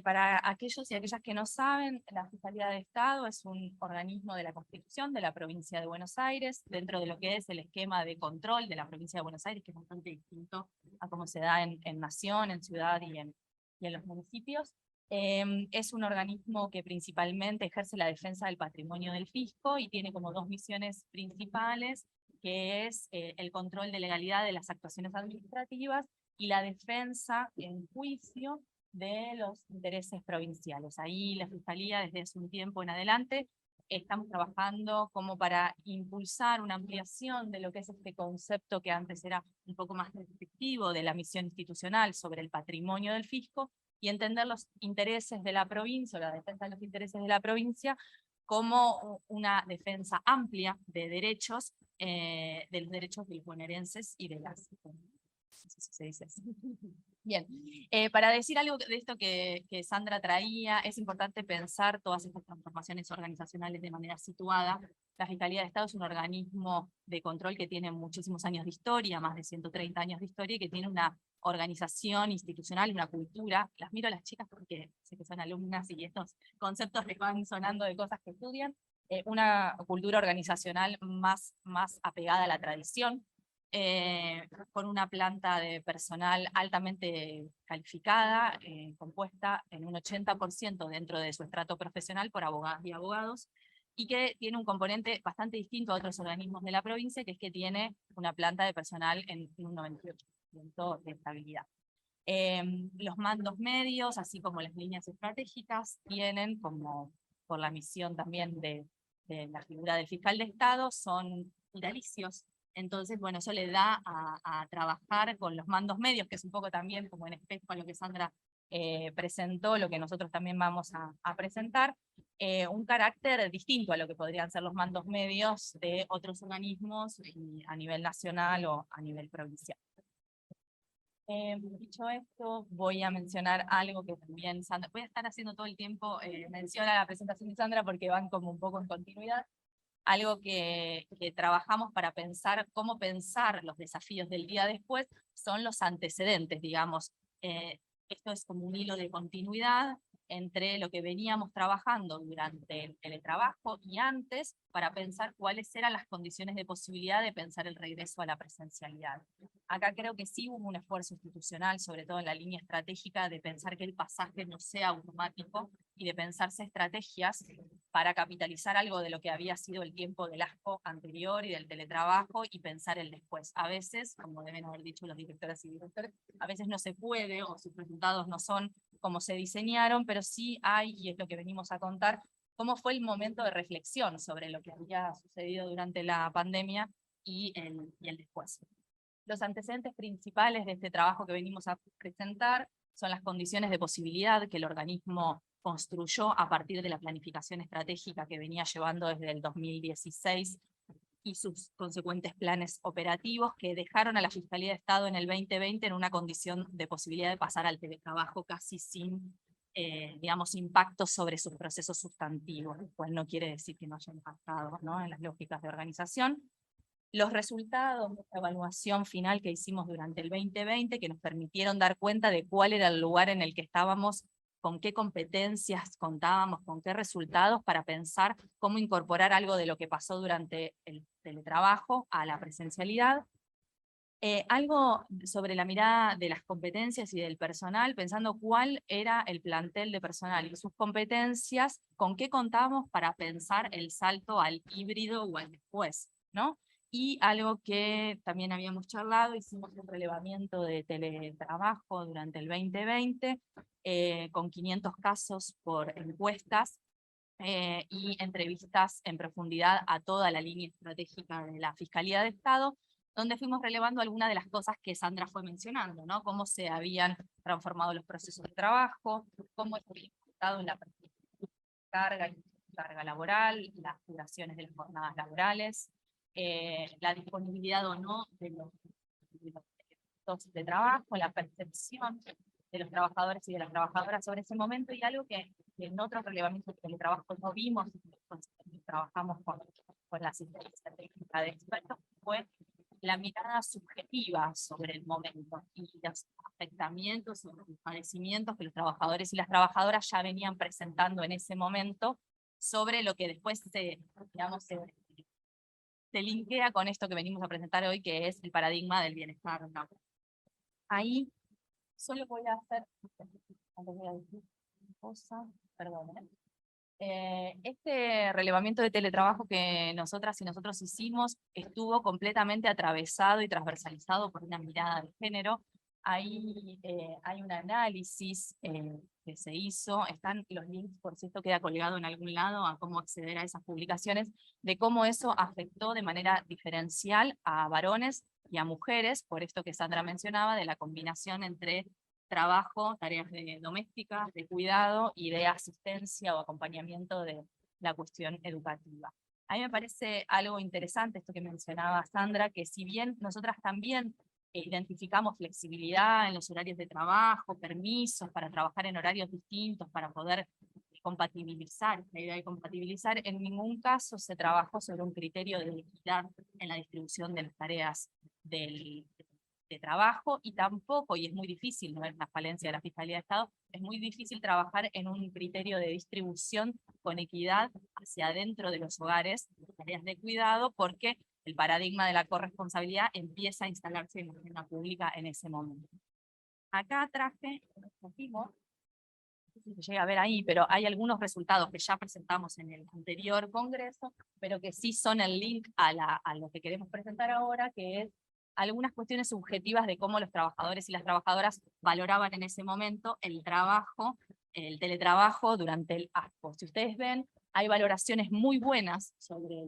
Para aquellos y aquellas que no saben, la Fiscalía de Estado es un organismo de la Constitución de la provincia de Buenos Aires, dentro de lo que es el esquema de control de la provincia de Buenos Aires, que es bastante distinto a cómo se da en nación, en ciudad y en los municipios. Es un organismo que principalmente ejerce la defensa del patrimonio del fisco y tiene como dos misiones principales, que es el control de legalidad de las actuaciones administrativas y la defensa en juicio de los intereses provinciales. Ahí la Fiscalía desde hace un tiempo en adelante estamos trabajando como para impulsar una ampliación de lo que es este concepto que antes era un poco más restrictivo de la misión institucional sobre el patrimonio del fisco y entender los intereses de la provincia o la defensa de los intereses de la provincia como una defensa amplia de derechos, de los derechos de los bonaerenses y de las... Se dice así. Bien, para decir algo de esto que Sandra traía, es importante pensar todas estas transformaciones organizacionales de manera situada. La Fiscalía de Estado es un organismo de control que tiene muchísimos años de historia, más de 130 años de historia, y que tiene una organización institucional, una cultura. Las miro a las chicas porque sé que son alumnas y estos conceptos les van sonando de cosas que estudian. Una cultura organizacional más apegada a la tradición, con una planta de personal altamente calificada, compuesta en un 80% dentro de su estrato profesional por abogadas y abogados, y que tiene un componente bastante distinto a otros organismos de la provincia, que es que tiene una planta de personal en un 98% de estabilidad. Los mandos medios, así como las líneas estratégicas, tienen como, por la misión también de la figura del fiscal de Estado, son vitalicios. Entonces, bueno, eso le da a trabajar con los mandos medios, que es un poco también como en espejo a lo que Sandra presentó lo que nosotros también vamos a presentar, un carácter distinto a lo que podrían ser los mandos medios de otros organismos a nivel nacional o a nivel provincial. Dicho esto, voy a mencionar algo que también Sandra, voy a estar haciendo todo el tiempo mención a la presentación de Sandra porque van como un poco en continuidad, algo que trabajamos para pensar cómo pensar los desafíos del día después son los antecedentes, digamos. Esto es como un hilo de continuidad entre lo que veníamos trabajando durante el teletrabajo y antes para pensar cuáles eran las condiciones de posibilidad de pensar el regreso a la presencialidad. Acá creo que sí hubo un esfuerzo institucional, sobre todo en la línea estratégica, de pensar que el pasaje no sea automático y de pensarse estrategias para capitalizar algo de lo que había sido el tiempo del ASCO anterior y del teletrabajo y pensar el después. A veces, como deben haber dicho los directores y directores, a veces no se puede o sus resultados no son como se diseñaron, pero sí hay, y es lo que venimos a contar, cómo fue el momento de reflexión sobre lo que había sucedido durante la pandemia y el después. Los antecedentes principales de este trabajo que venimos a presentar son las condiciones de posibilidad que el organismo construyó a partir de la planificación estratégica que venía llevando desde el 2016 y sus consecuentes planes operativos que dejaron a la Fiscalía de Estado en el 2020 en una condición de posibilidad de pasar al teletrabajo casi sin, digamos, impacto sobre sus procesos sustantivos, lo cual no quiere decir que no haya impactado, ¿no?, en las lógicas de organización. Los resultados de la evaluación final que hicimos durante el 2020, que nos permitieron dar cuenta de cuál era el lugar en el que estábamos, con qué competencias contábamos, con qué resultados, para pensar cómo incorporar algo de lo que pasó durante el teletrabajo a la presencialidad. Algo sobre la mirada de las competencias y del personal, pensando cuál era el plantel de personal y sus competencias, con qué contábamos para pensar el salto al híbrido o al después, ¿no? Y algo que también habíamos charlado, hicimos un relevamiento de teletrabajo durante el 2020, con 500 casos por encuestas, y entrevistas en profundidad a toda la línea estratégica de la Fiscalía de Estado, donde fuimos relevando algunas de las cosas que Sandra fue mencionando, ¿no? Cómo se habían transformado los procesos de trabajo, cómo se había impactado en la carga y carga laboral, las duraciones de las jornadas laborales, la disponibilidad o no de los puestos de trabajo, la percepción de los trabajadores y de las trabajadoras sobre ese momento, y algo que en otros relevamientos de teletrabajo no vimos, y trabajamos con la asistencia técnica de expertos, fue la mirada subjetiva sobre el momento y los afectamientos o los padecimientos que los trabajadores y las trabajadoras ya venían presentando en ese momento sobre lo que después digamos, se linkea con esto que venimos a presentar hoy, que es el paradigma del bienestar, ¿no? Ahí solo voy a hacer, voy a decir una cosa, perdón, este relevamiento de teletrabajo que nosotras y nosotros hicimos estuvo completamente atravesado y transversalizado por una mirada de género. Ahí hay un análisis que se hizo, están los links, por cierto, queda colgado en algún lado a cómo acceder a esas publicaciones, de cómo eso afectó de manera diferencial a varones y a mujeres, por esto que Sandra mencionaba, de la combinación entre trabajo, tareas domésticas, de cuidado y de asistencia o acompañamiento de la cuestión educativa. A mí me parece algo interesante esto que mencionaba Sandra, que si bien nosotras también identificamos flexibilidad en los horarios de trabajo, permisos para trabajar en horarios distintos, para poder compatibilizar, la idea de compatibilizar, en ningún caso se trabajó sobre un criterio de equidad en la distribución de las tareas de trabajo, y tampoco, y es muy difícil, no es una falencia de la Fiscalía de Estado, es muy difícil trabajar en un criterio de distribución con equidad hacia adentro de los hogares, tareas de cuidado, porque el paradigma de la corresponsabilidad empieza a instalarse en la escena pública en ese momento. Acá traje, no sé si se llega a ver ahí, pero hay algunos resultados que ya presentamos en el anterior congreso, pero que sí son el link a lo que queremos presentar ahora, que es algunas cuestiones subjetivas de cómo los trabajadores y las trabajadoras valoraban en ese momento el trabajo, el teletrabajo durante el ASCO. Si ustedes ven, hay valoraciones muy buenas sobre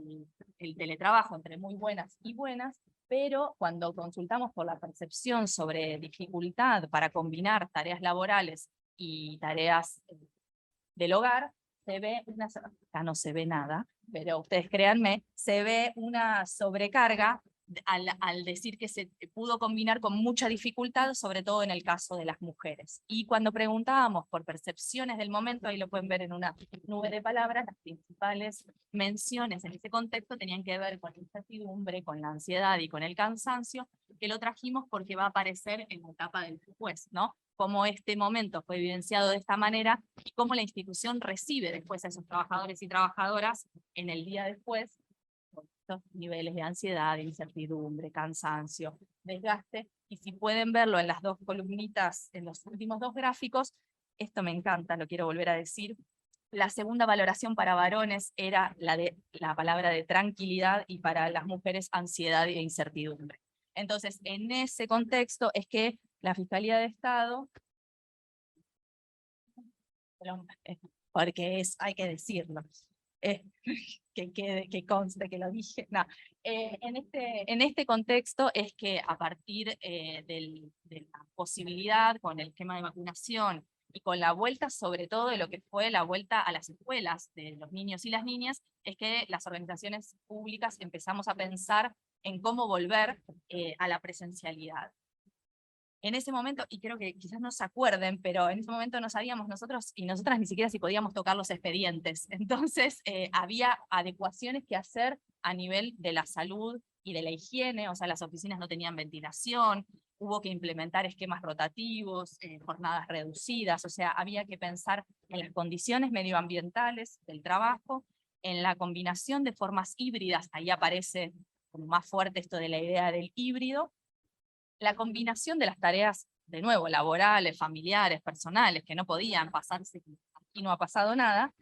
el teletrabajo, entre muy buenas y buenas, pero cuando consultamos por la percepción sobre dificultad para combinar tareas laborales y tareas del hogar, se ve acá no se ve nada, pero ustedes créanme, se ve una sobrecarga al decir que se pudo combinar con mucha dificultad, sobre todo en el caso de las mujeres. Y cuando preguntábamos por percepciones del momento, ahí lo pueden ver en una nube de palabras, las principales menciones en ese contexto tenían que ver con la incertidumbre, con la ansiedad y con el cansancio, que lo trajimos porque va a aparecer en la etapa del después, ¿no? Cómo este momento fue vivenciado de esta manera y cómo la institución recibe después a esos trabajadores y trabajadoras en el día después, con estos niveles de ansiedad, incertidumbre, cansancio, desgaste. Y si pueden verlo en las dos columnitas, en los últimos dos gráficos, esto me encanta, lo quiero volver a decir. La segunda valoración para varones era la palabra de tranquilidad y para las mujeres ansiedad e incertidumbre. Entonces, en ese contexto es que la Fiscalía de Estado, porque hay que decirlo, que conste que lo dije, no. En este contexto es que a partir de la posibilidad con el esquema de vacunación y con la vuelta sobre todo de lo que fue la vuelta a las escuelas de los niños y las niñas, es que las organizaciones públicas empezamos a pensar en cómo volver a la presencialidad. En ese momento, y creo que quizás no se acuerden, pero en ese momento no sabíamos nosotros y nosotras ni siquiera si podíamos tocar los expedientes. Entonces había adecuaciones que hacer a nivel de la salud y de la higiene, o sea, las oficinas no tenían ventilación, hubo que implementar esquemas rotativos, jornadas reducidas, o sea, había que pensar en las condiciones medioambientales del trabajo, en la combinación de formas híbridas, ahí aparece como más fuerte esto de la idea del híbrido, la combinación de las tareas, de nuevo, laborales, familiares, personales, que no podían pasarse, aquí no ha pasado nada,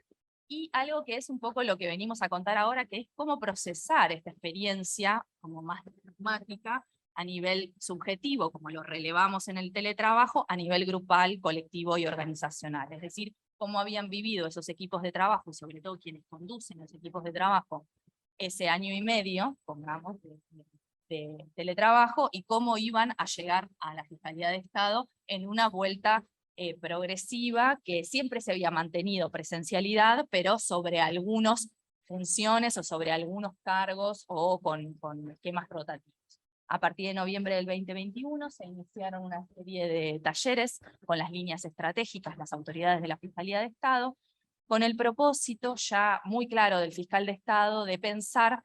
y algo que es un poco lo que venimos a contar ahora, que es cómo procesar esta experiencia como más dramática a nivel subjetivo, como lo relevamos en el teletrabajo, a nivel grupal, colectivo y organizacional. Es decir, cómo habían vivido esos equipos de trabajo, y sobre todo quienes conducen los equipos de trabajo, ese año y medio, pongamos, de teletrabajo y cómo iban a llegar a la Fiscalía de Estado en una vuelta progresiva que siempre se había mantenido presencialidad, pero sobre algunas funciones o sobre algunos cargos o con esquemas rotativos. A partir de noviembre del 2021 se iniciaron una serie de talleres con las líneas estratégicas, las autoridades de la Fiscalía de Estado, con el propósito ya muy claro del fiscal de Estado de pensar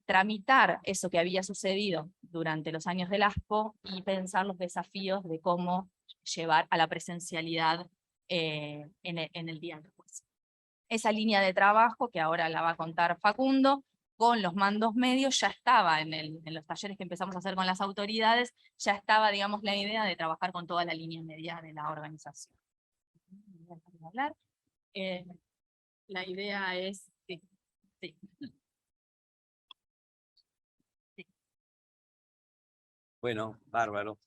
tramitar eso que había sucedido durante los años del ASPO y pensar los desafíos de cómo llevar a la presencialidad en el día después. Esa línea de trabajo, que ahora la va a contar Facundo, con los mandos medios, ya estaba en los talleres que empezamos a hacer con las autoridades, ya estaba, digamos, la idea de trabajar con toda la línea media de la organización. La idea es... Sí. Bueno, bárbaro.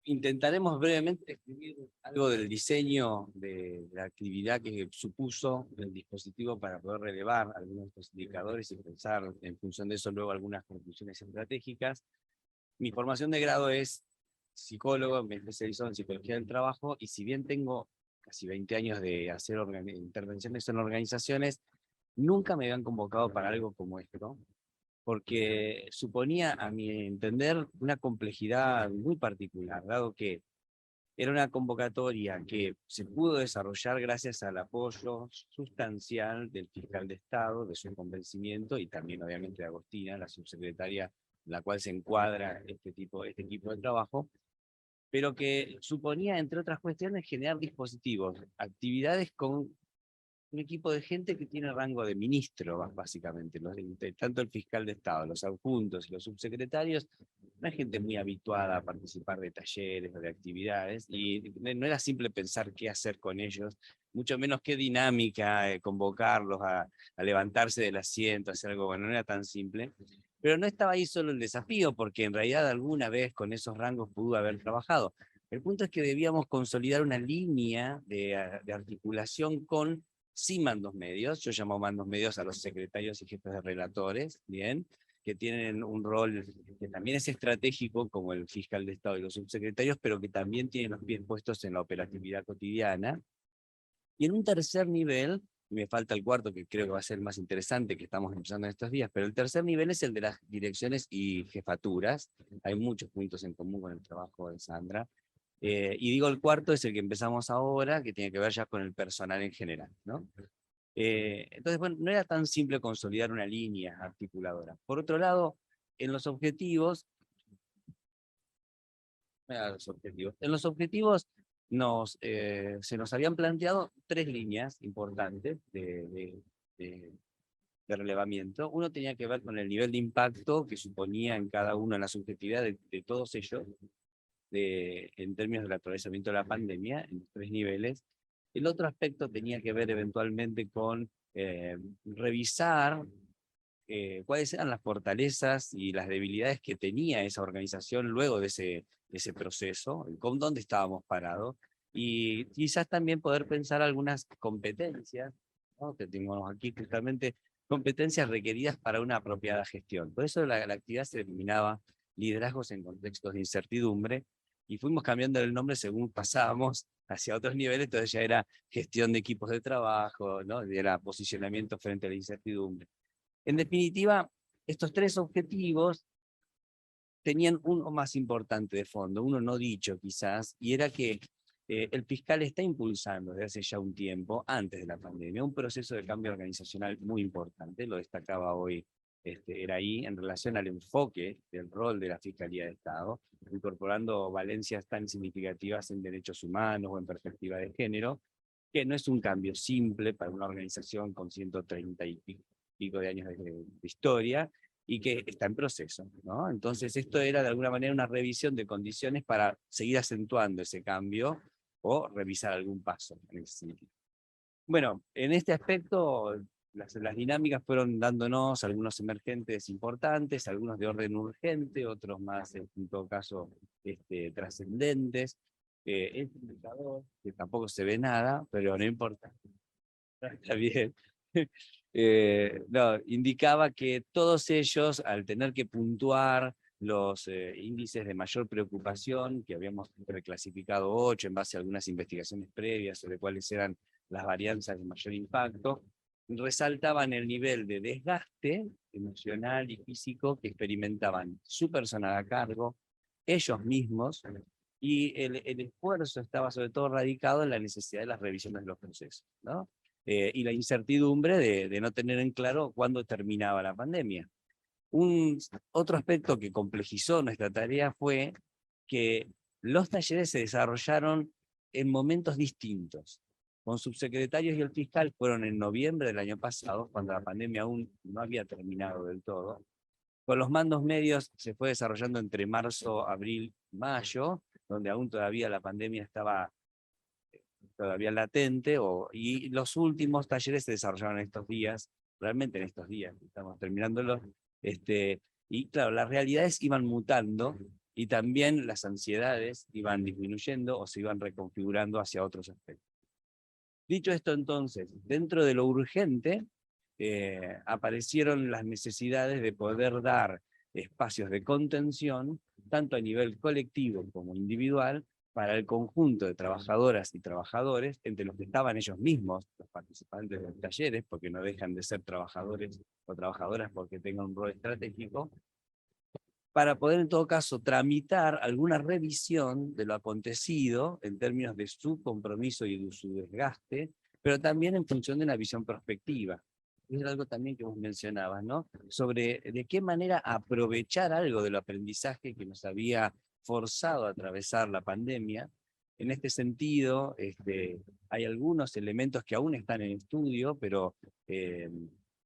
Intentaremos brevemente escribir algo del diseño de la actividad que supuso el dispositivo para poder relevar algunos de estos indicadores y pensar en función de eso luego algunas conclusiones estratégicas. Mi formación de grado es psicólogo, me especializo en psicología del trabajo y si bien tengo casi 20 años de hacer intervenciones en organizaciones, nunca me habían convocado para algo como esto, porque suponía, a mi entender, una complejidad muy particular, dado que era una convocatoria que se pudo desarrollar gracias al apoyo sustancial del fiscal de Estado, de su convencimiento, y también obviamente de Agostina, la subsecretaria en la cual se encuadra este equipo de trabajo, pero que suponía, entre otras cuestiones, generar dispositivos, actividades con un equipo de gente que tiene rango de ministro, básicamente, tanto el fiscal de Estado, los adjuntos y los subsecretarios, una gente muy habituada a participar de talleres o de actividades, y no era simple pensar qué hacer con ellos, mucho menos qué dinámica, convocarlos a levantarse del asiento, hacer algo, bueno, no era tan simple. Pero no estaba ahí solo el desafío, porque en realidad alguna vez con esos rangos pudo haber trabajado. El punto es que debíamos consolidar una línea de articulación sin mandos medios. Yo llamo mandos medios a los secretarios y jefes de relatores, ¿bien? que tienen un rol que también es estratégico, como el fiscal de Estado y los subsecretarios, pero que también tienen los pies puestos en la operatividad cotidiana. Y en un tercer nivel, y me falta el cuarto, que creo que va a ser más interesante, que estamos empezando en estos días, pero el tercer nivel es el de las direcciones y jefaturas. Hay muchos puntos en común con el trabajo de Sandra. Y digo, el cuarto es el que empezamos ahora, que tiene que ver ya con el personal en general, ¿no? Entonces, bueno, no era tan simple consolidar una línea articuladora. Por otro lado, en los objetivos, en los objetivos se nos habían planteado 3 líneas importantes de relevamiento. Uno tenía que ver con el nivel de impacto que suponía en cada uno en la subjetividad de todos ellos, en términos del atravesamiento de la pandemia, en los 3 niveles. El otro aspecto tenía que ver eventualmente con revisar cuáles eran las fortalezas y las debilidades que tenía esa organización luego de ese proceso, con dónde estábamos parados, y quizás también poder pensar algunas competencias, ¿no? Que tenemos aquí justamente, competencias requeridas para una apropiada gestión. Por eso la actividad se denominaba liderazgos en contextos de incertidumbre, y fuimos cambiando el nombre según pasábamos hacia otros niveles. Entonces ya era gestión de equipos de trabajo, ¿no? Era posicionamiento frente a la incertidumbre. En definitiva, estos 3 objetivos tenían uno más importante de fondo, uno no dicho quizás, y era que el fiscal está impulsando desde hace ya un tiempo, antes de la pandemia, un proceso de cambio organizacional muy importante. Lo destacaba hoy Eraí, en relación al enfoque del rol de la Fiscalía de Estado, incorporando valencias tan significativas en derechos humanos o en perspectiva de género, que no es un cambio simple para una organización con 130 y pico de años de historia, y que está en proceso, ¿no? Entonces esto era de alguna manera una revisión de condiciones para seguir acentuando ese cambio o revisar algún paso en ese sentido. Bueno, en este aspecto las dinámicas fueron dándonos algunos emergentes importantes, algunos de orden urgente, otros más, en todo caso, trascendentes. Este indicador, que tampoco se ve nada, pero no importa. Está bien. No, indicaba que todos ellos, al tener que puntuar los índices de mayor preocupación, que habíamos reclasificado 8 en base a algunas investigaciones previas sobre cuáles eran las varianzas de mayor impacto, resaltaban el nivel de desgaste emocional y físico que experimentaban su personal a cargo, ellos mismos, y el esfuerzo estaba sobre todo radicado en la necesidad de las revisiones de los procesos, ¿no? Y la incertidumbre de no tener en claro cuándo terminaba la pandemia. Otro aspecto que complejizó nuestra tarea fue que los talleres se desarrollaron en momentos distintos. Con subsecretarios y el fiscal fueron en noviembre del año pasado, cuando la pandemia aún no había terminado del todo. Con los mandos medios se fue desarrollando entre marzo, abril, mayo, donde aún todavía la pandemia estaba todavía latente, y los últimos talleres se desarrollaron estos días, realmente en estos días, estamos terminándolos, y claro, las realidades iban mutando, y también las ansiedades iban disminuyendo o se iban reconfigurando hacia otros aspectos. Dicho esto, entonces, dentro de lo urgente, aparecieron las necesidades de poder dar espacios de contención, tanto a nivel colectivo como individual, para el conjunto de trabajadoras y trabajadores, entre los que estaban ellos mismos, los participantes de los talleres, porque no dejan de ser trabajadores o trabajadoras porque tengan un rol estratégico, para poder en todo caso tramitar alguna revisión de lo acontecido en términos de su compromiso y de su desgaste, pero también en función de una visión prospectiva. Es algo también que vos mencionabas, ¿no? Sobre de qué manera aprovechar algo del aprendizaje que nos había forzado a atravesar la pandemia. En este sentido, hay algunos elementos que aún están en estudio, pero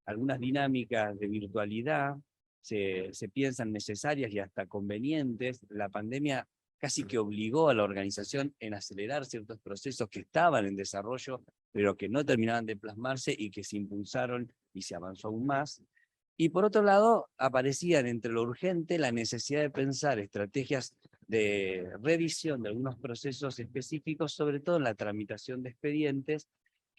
algunas dinámicas de virtualidad se piensan necesarias y hasta convenientes. La pandemia casi que obligó a la organización en acelerar ciertos procesos que estaban en desarrollo, pero que no terminaban de plasmarse y que se impulsaron y se avanzó aún más. Y por otro lado, aparecían entre lo urgente la necesidad de pensar estrategias de revisión de algunos procesos específicos, sobre todo en la tramitación de expedientes,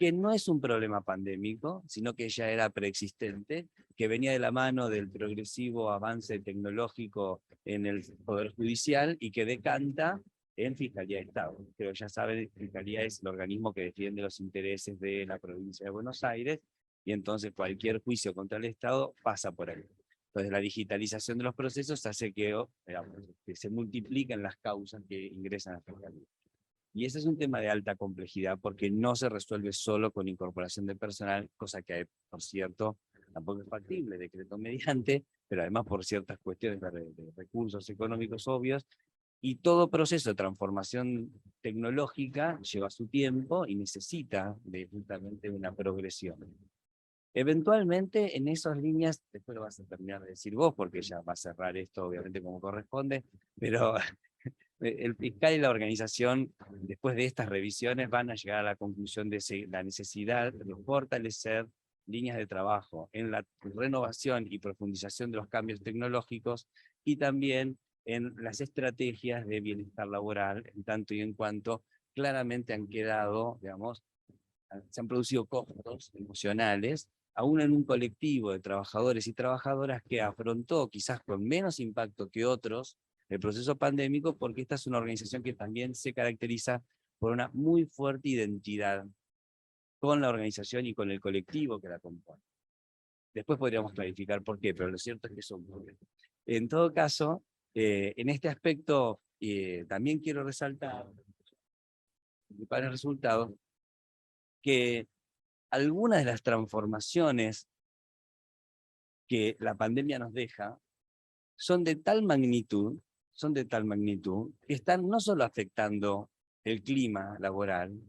que no es un problema pandémico, sino que ya era preexistente, que venía de la mano del progresivo avance tecnológico en el Poder Judicial y que decanta en Fiscalía de Estado. Pero ya saben, Fiscalía es el organismo que defiende los intereses de la provincia de Buenos Aires, y entonces cualquier juicio contra el Estado pasa por ahí. Entonces la digitalización de los procesos hace que, digamos, que se multipliquen las causas que ingresan a Fiscalía. Y ese es un tema de alta complejidad porque no se resuelve solo con incorporación de personal, cosa que, por cierto, tampoco es factible, decreto mediante, pero además por ciertas cuestiones de recursos económicos obvios, y todo proceso de transformación tecnológica lleva su tiempo y necesita de justamente una progresión. Eventualmente, en esas líneas, después lo vas a terminar de decir vos, porque ya va a cerrar esto, obviamente, como corresponde, pero el fiscal y la organización, después de estas revisiones, van a llegar a la conclusión de la necesidad de fortalecer líneas de trabajo en la renovación y profundización de los cambios tecnológicos y también en las estrategias de bienestar laboral, en tanto y en cuanto claramente han quedado, digamos, se han producido costos emocionales, aún en un colectivo de trabajadores y trabajadoras que afrontó quizás con menos impacto que otros el proceso pandémico, porque esta es una organización que también se caracteriza por una muy fuerte identidad con la organización y con el colectivo que la compone. Después podríamos clarificar por qué, pero lo cierto es que son problemas. En todo caso, en este aspecto también quiero resaltar, para el resultado, que algunas de las transformaciones que la pandemia nos deja son de tal magnitud, que están no solo afectando el clima laboral,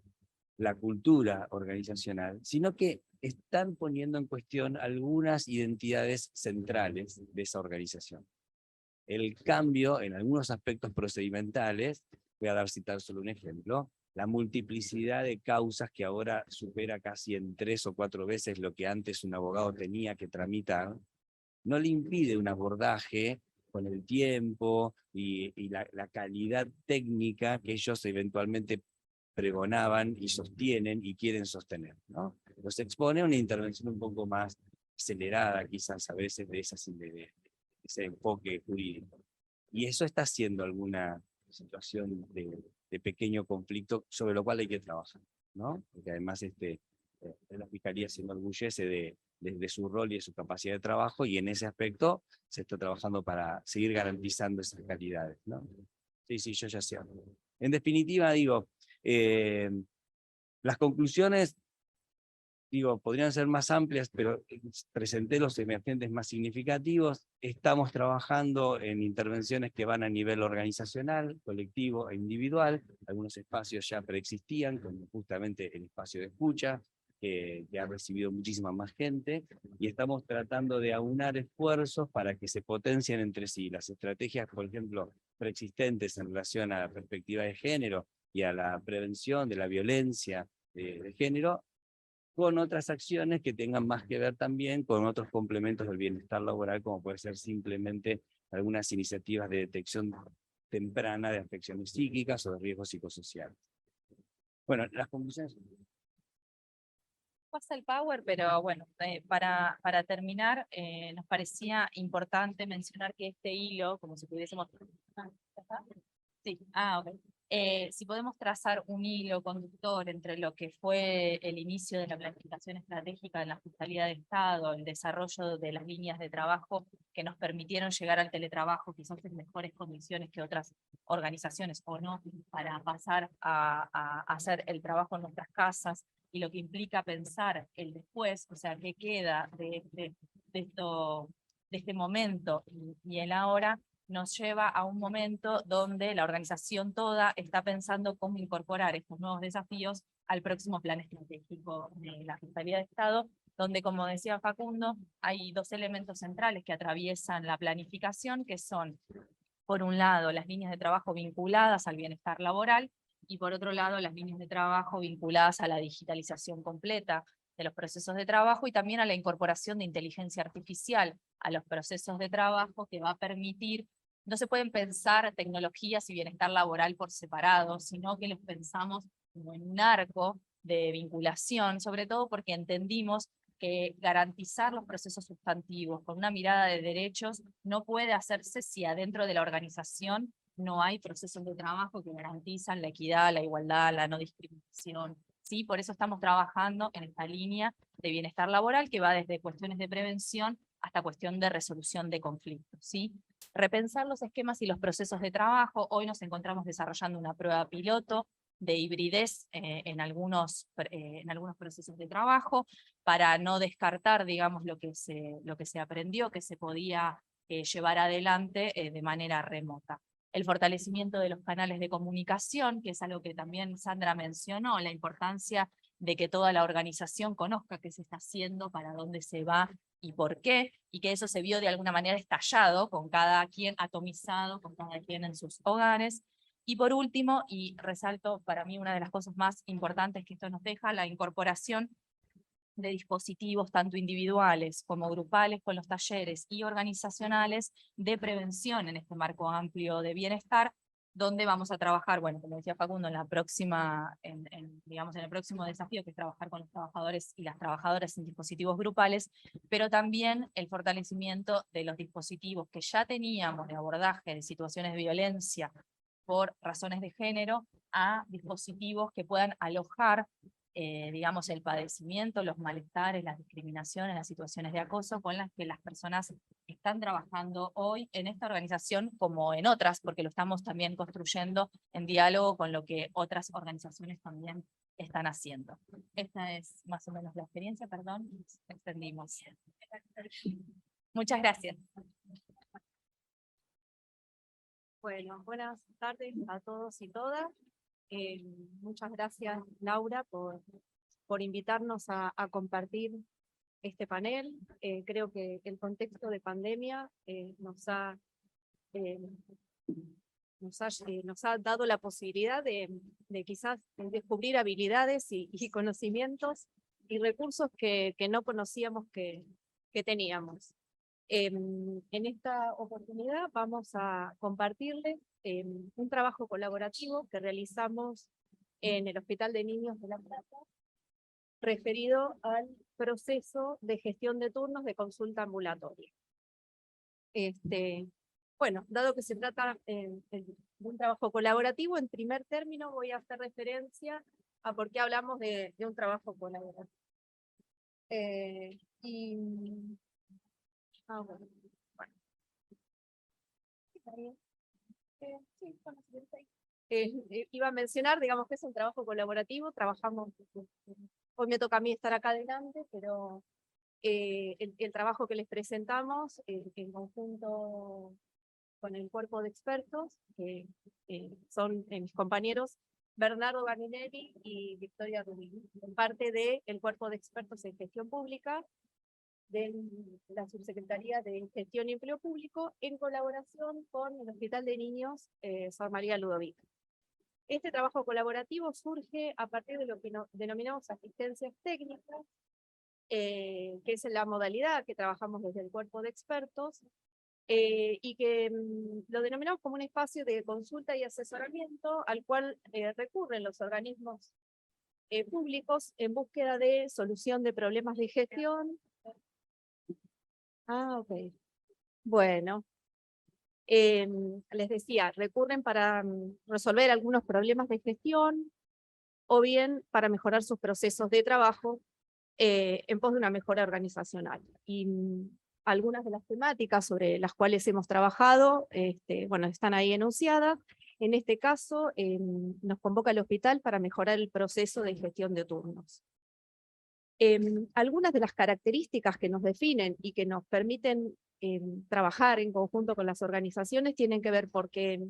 la cultura organizacional, sino que están poniendo en cuestión algunas identidades centrales de esa organización. El cambio en algunos aspectos procedimentales, voy a citar solo un ejemplo, la multiplicidad de causas que ahora supera casi en 3 o 4 veces lo que antes un abogado tenía que tramitar, no le impide un abordaje con el tiempo y la calidad técnica que ellos eventualmente pregonaban y sostienen y quieren sostener, ¿no? Los expone a una intervención un poco más acelerada, quizás a veces, de ese enfoque jurídico. Y eso está haciendo alguna situación de pequeño conflicto sobre lo cual hay que trabajar, ¿no? Porque además la Fiscalía se enorgullece de su rol y de su capacidad de trabajo, y en ese aspecto se está trabajando para seguir garantizando esas calidades, ¿no? Sí, yo ya sé. En definitiva, digo, las conclusiones, podrían ser más amplias, pero presenté los emergentes más significativos. Estamos trabajando en intervenciones que van a nivel organizacional, colectivo e individual. Algunos espacios ya preexistían, como justamente el espacio de escucha, que ha recibido muchísima más gente, y estamos tratando de aunar esfuerzos para que se potencien entre sí las estrategias, por ejemplo, preexistentes en relación a la perspectiva de género y a la prevención de la violencia de género, con otras acciones que tengan más que ver también con otros complementos del bienestar laboral, como puede ser simplemente algunas iniciativas de detección temprana de afecciones psíquicas o de riesgos psicosociales. Bueno, las conclusiones. Pasa el power, pero bueno, para terminar, nos parecía importante mencionar que este hilo, como si pudiésemos... Sí, ok. Si podemos trazar un hilo conductor entre lo que fue el inicio de la planificación estratégica en la Fiscalía de Estado, el desarrollo de las líneas de trabajo que nos permitieron llegar al teletrabajo quizás en mejores condiciones que otras organizaciones o no, para pasar a hacer el trabajo en nuestras casas, y lo que implica pensar el después, o sea, qué queda de este momento y el ahora, nos lleva a un momento donde la organización toda está pensando cómo incorporar estos nuevos desafíos al próximo plan estratégico de la Fiscalía de Estado, donde, como decía Facundo, hay 2 elementos centrales que atraviesan la planificación, que son, por un lado, las líneas de trabajo vinculadas al bienestar laboral, y por otro lado, las líneas de trabajo vinculadas a la digitalización completa de los procesos de trabajo y también a la incorporación de inteligencia artificial a los procesos de trabajo, que va a permitir, no se pueden pensar tecnologías y bienestar laboral por separado, sino que los pensamos como en un arco de vinculación, sobre todo porque entendimos que garantizar los procesos sustantivos con una mirada de derechos no puede hacerse si adentro de la organización no hay procesos de trabajo que garantizan la equidad, la igualdad, la no discriminación. ¿Sí? Por eso estamos trabajando en esta línea de bienestar laboral que va desde cuestiones de prevención hasta cuestión de resolución de conflictos. ¿Sí? Repensar los esquemas y los procesos de trabajo. Hoy nos encontramos desarrollando una prueba piloto de hibridez en algunos procesos de trabajo para no descartar, digamos, lo que se aprendió, que se podía llevar adelante de manera remota. El fortalecimiento de los canales de comunicación, que es algo que también Sandra mencionó, la importancia de que toda la organización conozca qué se está haciendo, para dónde se va y por qué, y que eso se vio de alguna manera estallado, con cada quien atomizado, con cada quien en sus hogares. Y por último, y resalto para mí una de las cosas más importantes que esto nos deja, la incorporación de dispositivos tanto individuales como grupales con los talleres y organizacionales de prevención en este marco amplio de bienestar, donde vamos a trabajar, bueno, como decía Facundo, en el próximo desafío, que es trabajar con los trabajadores y las trabajadoras en dispositivos grupales, pero también el fortalecimiento de los dispositivos que ya teníamos de abordaje de situaciones de violencia por razones de género, a dispositivos que puedan alojar digamos, el padecimiento, los malestares, las discriminaciones, las situaciones de acoso con las que las personas están trabajando hoy en esta organización como en otras, porque lo estamos también construyendo en diálogo con lo que otras organizaciones también están haciendo. Esta es más o menos la experiencia, perdón, nos extendimos. Muchas gracias. Bueno, buenas tardes a todos y todas. Muchas gracias, Laura, por invitarnos a compartir este panel. Creo que el contexto de pandemia nos ha dado la posibilidad de quizás descubrir habilidades y conocimientos y recursos que no conocíamos que teníamos. En esta oportunidad vamos a compartirles un trabajo colaborativo que realizamos en el Hospital de Niños de La Plata, referido al proceso de gestión de turnos de consulta ambulatoria. Bueno, dado que se trata de un trabajo colaborativo, en primer término voy a hacer referencia a por qué hablamos de un trabajo colaborativo. Bueno. Iba a mencionar, digamos, que es un trabajo colaborativo, trabajamos, hoy me toca a mí estar acá adelante, pero el trabajo que les presentamos en conjunto con el cuerpo de expertos, que son mis compañeros Bernardo Ganinelli y Victoria Rubini, parte del cuerpo de expertos en gestión pública de la Subsecretaría de Gestión y Empleo Público, en colaboración con el Hospital de Niños Sor María Ludovica. Este trabajo colaborativo surge a partir de lo que denominamos asistencias técnicas, que es la modalidad que trabajamos desde el cuerpo de expertos, y que lo denominamos como un espacio de consulta y asesoramiento al cual recurren los organismos públicos en búsqueda de solución de problemas de gestión. Ok. Bueno, les decía, recurren para resolver algunos problemas de gestión o bien para mejorar sus procesos de trabajo en pos de una mejora organizacional. Y algunas de las temáticas sobre las cuales hemos trabajado, bueno, están ahí enunciadas. En este caso, nos convoca el hospital para mejorar el proceso de gestión de turnos. Algunas de las características que nos definen y que nos permiten trabajar en conjunto con las organizaciones tienen que ver porque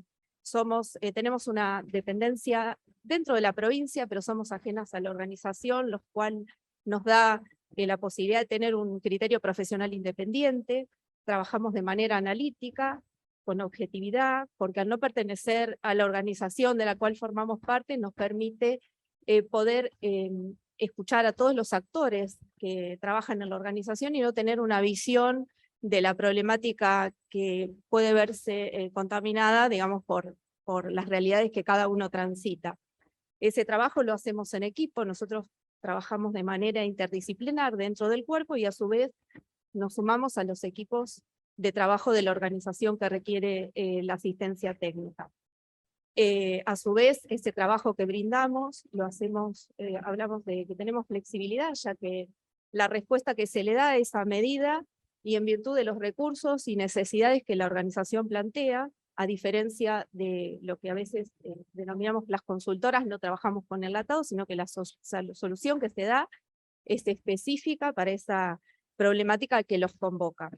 tenemos una dependencia dentro de la provincia, pero somos ajenas a la organización, lo cual nos da la posibilidad de tener un criterio profesional independiente. Trabajamos de manera analítica, con objetividad, porque al no pertenecer a la organización de la cual formamos parte, nos permite poder escuchar a todos los actores que trabajan en la organización y no tener una visión de la problemática que puede verse contaminada, digamos, por las realidades que cada uno transita. Ese trabajo lo hacemos en equipo, nosotros trabajamos de manera interdisciplinar dentro del cuerpo y a su vez nos sumamos a los equipos de trabajo de la organización que requiere la asistencia técnica. A su vez, ese trabajo que brindamos, lo hacemos, hablamos de que tenemos flexibilidad, ya que la respuesta que se le da es a medida y en virtud de los recursos y necesidades que la organización plantea, a diferencia de lo que a veces denominamos las consultoras, no trabajamos con enlatados, sino que la solución que se da es específica para esa problemática que los convoca.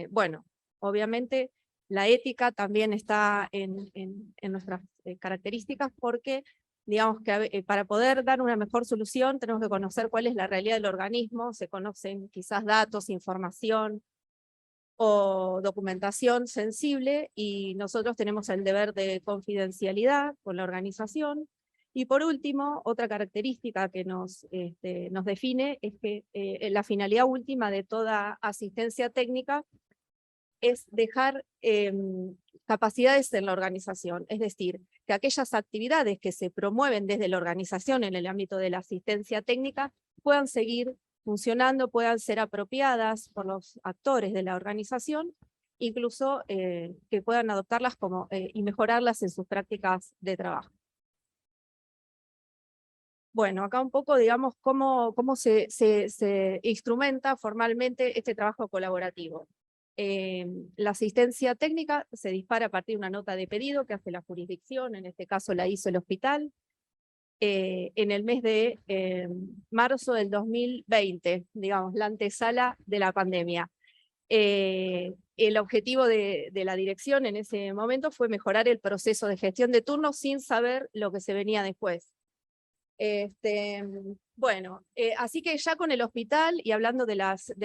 Bueno, obviamente la ética también está en nuestras características porque, digamos que para poder dar una mejor solución tenemos que conocer cuál es la realidad del organismo, se conocen quizás datos, información o documentación sensible y nosotros tenemos el deber de confidencialidad con la organización. Y por último, otra característica que nos define es que la finalidad última de toda asistencia técnica es dejar capacidades en la organización, es decir, que aquellas actividades que se promueven desde la organización en el ámbito de la asistencia técnica puedan seguir funcionando, puedan ser apropiadas por los actores de la organización, incluso que puedan adoptarlas y mejorarlas en sus prácticas de trabajo. Bueno, acá un poco, digamos, cómo se instrumenta formalmente este trabajo colaborativo. La asistencia técnica se dispara a partir de una nota de pedido que hace la jurisdicción, en este caso la hizo el hospital, en el mes de marzo del 2020, digamos, la antesala de la pandemia. El objetivo de la dirección en ese momento fue mejorar el proceso de gestión de turnos sin saber lo que se venía después. Bueno, así que ya con el hospital y hablando de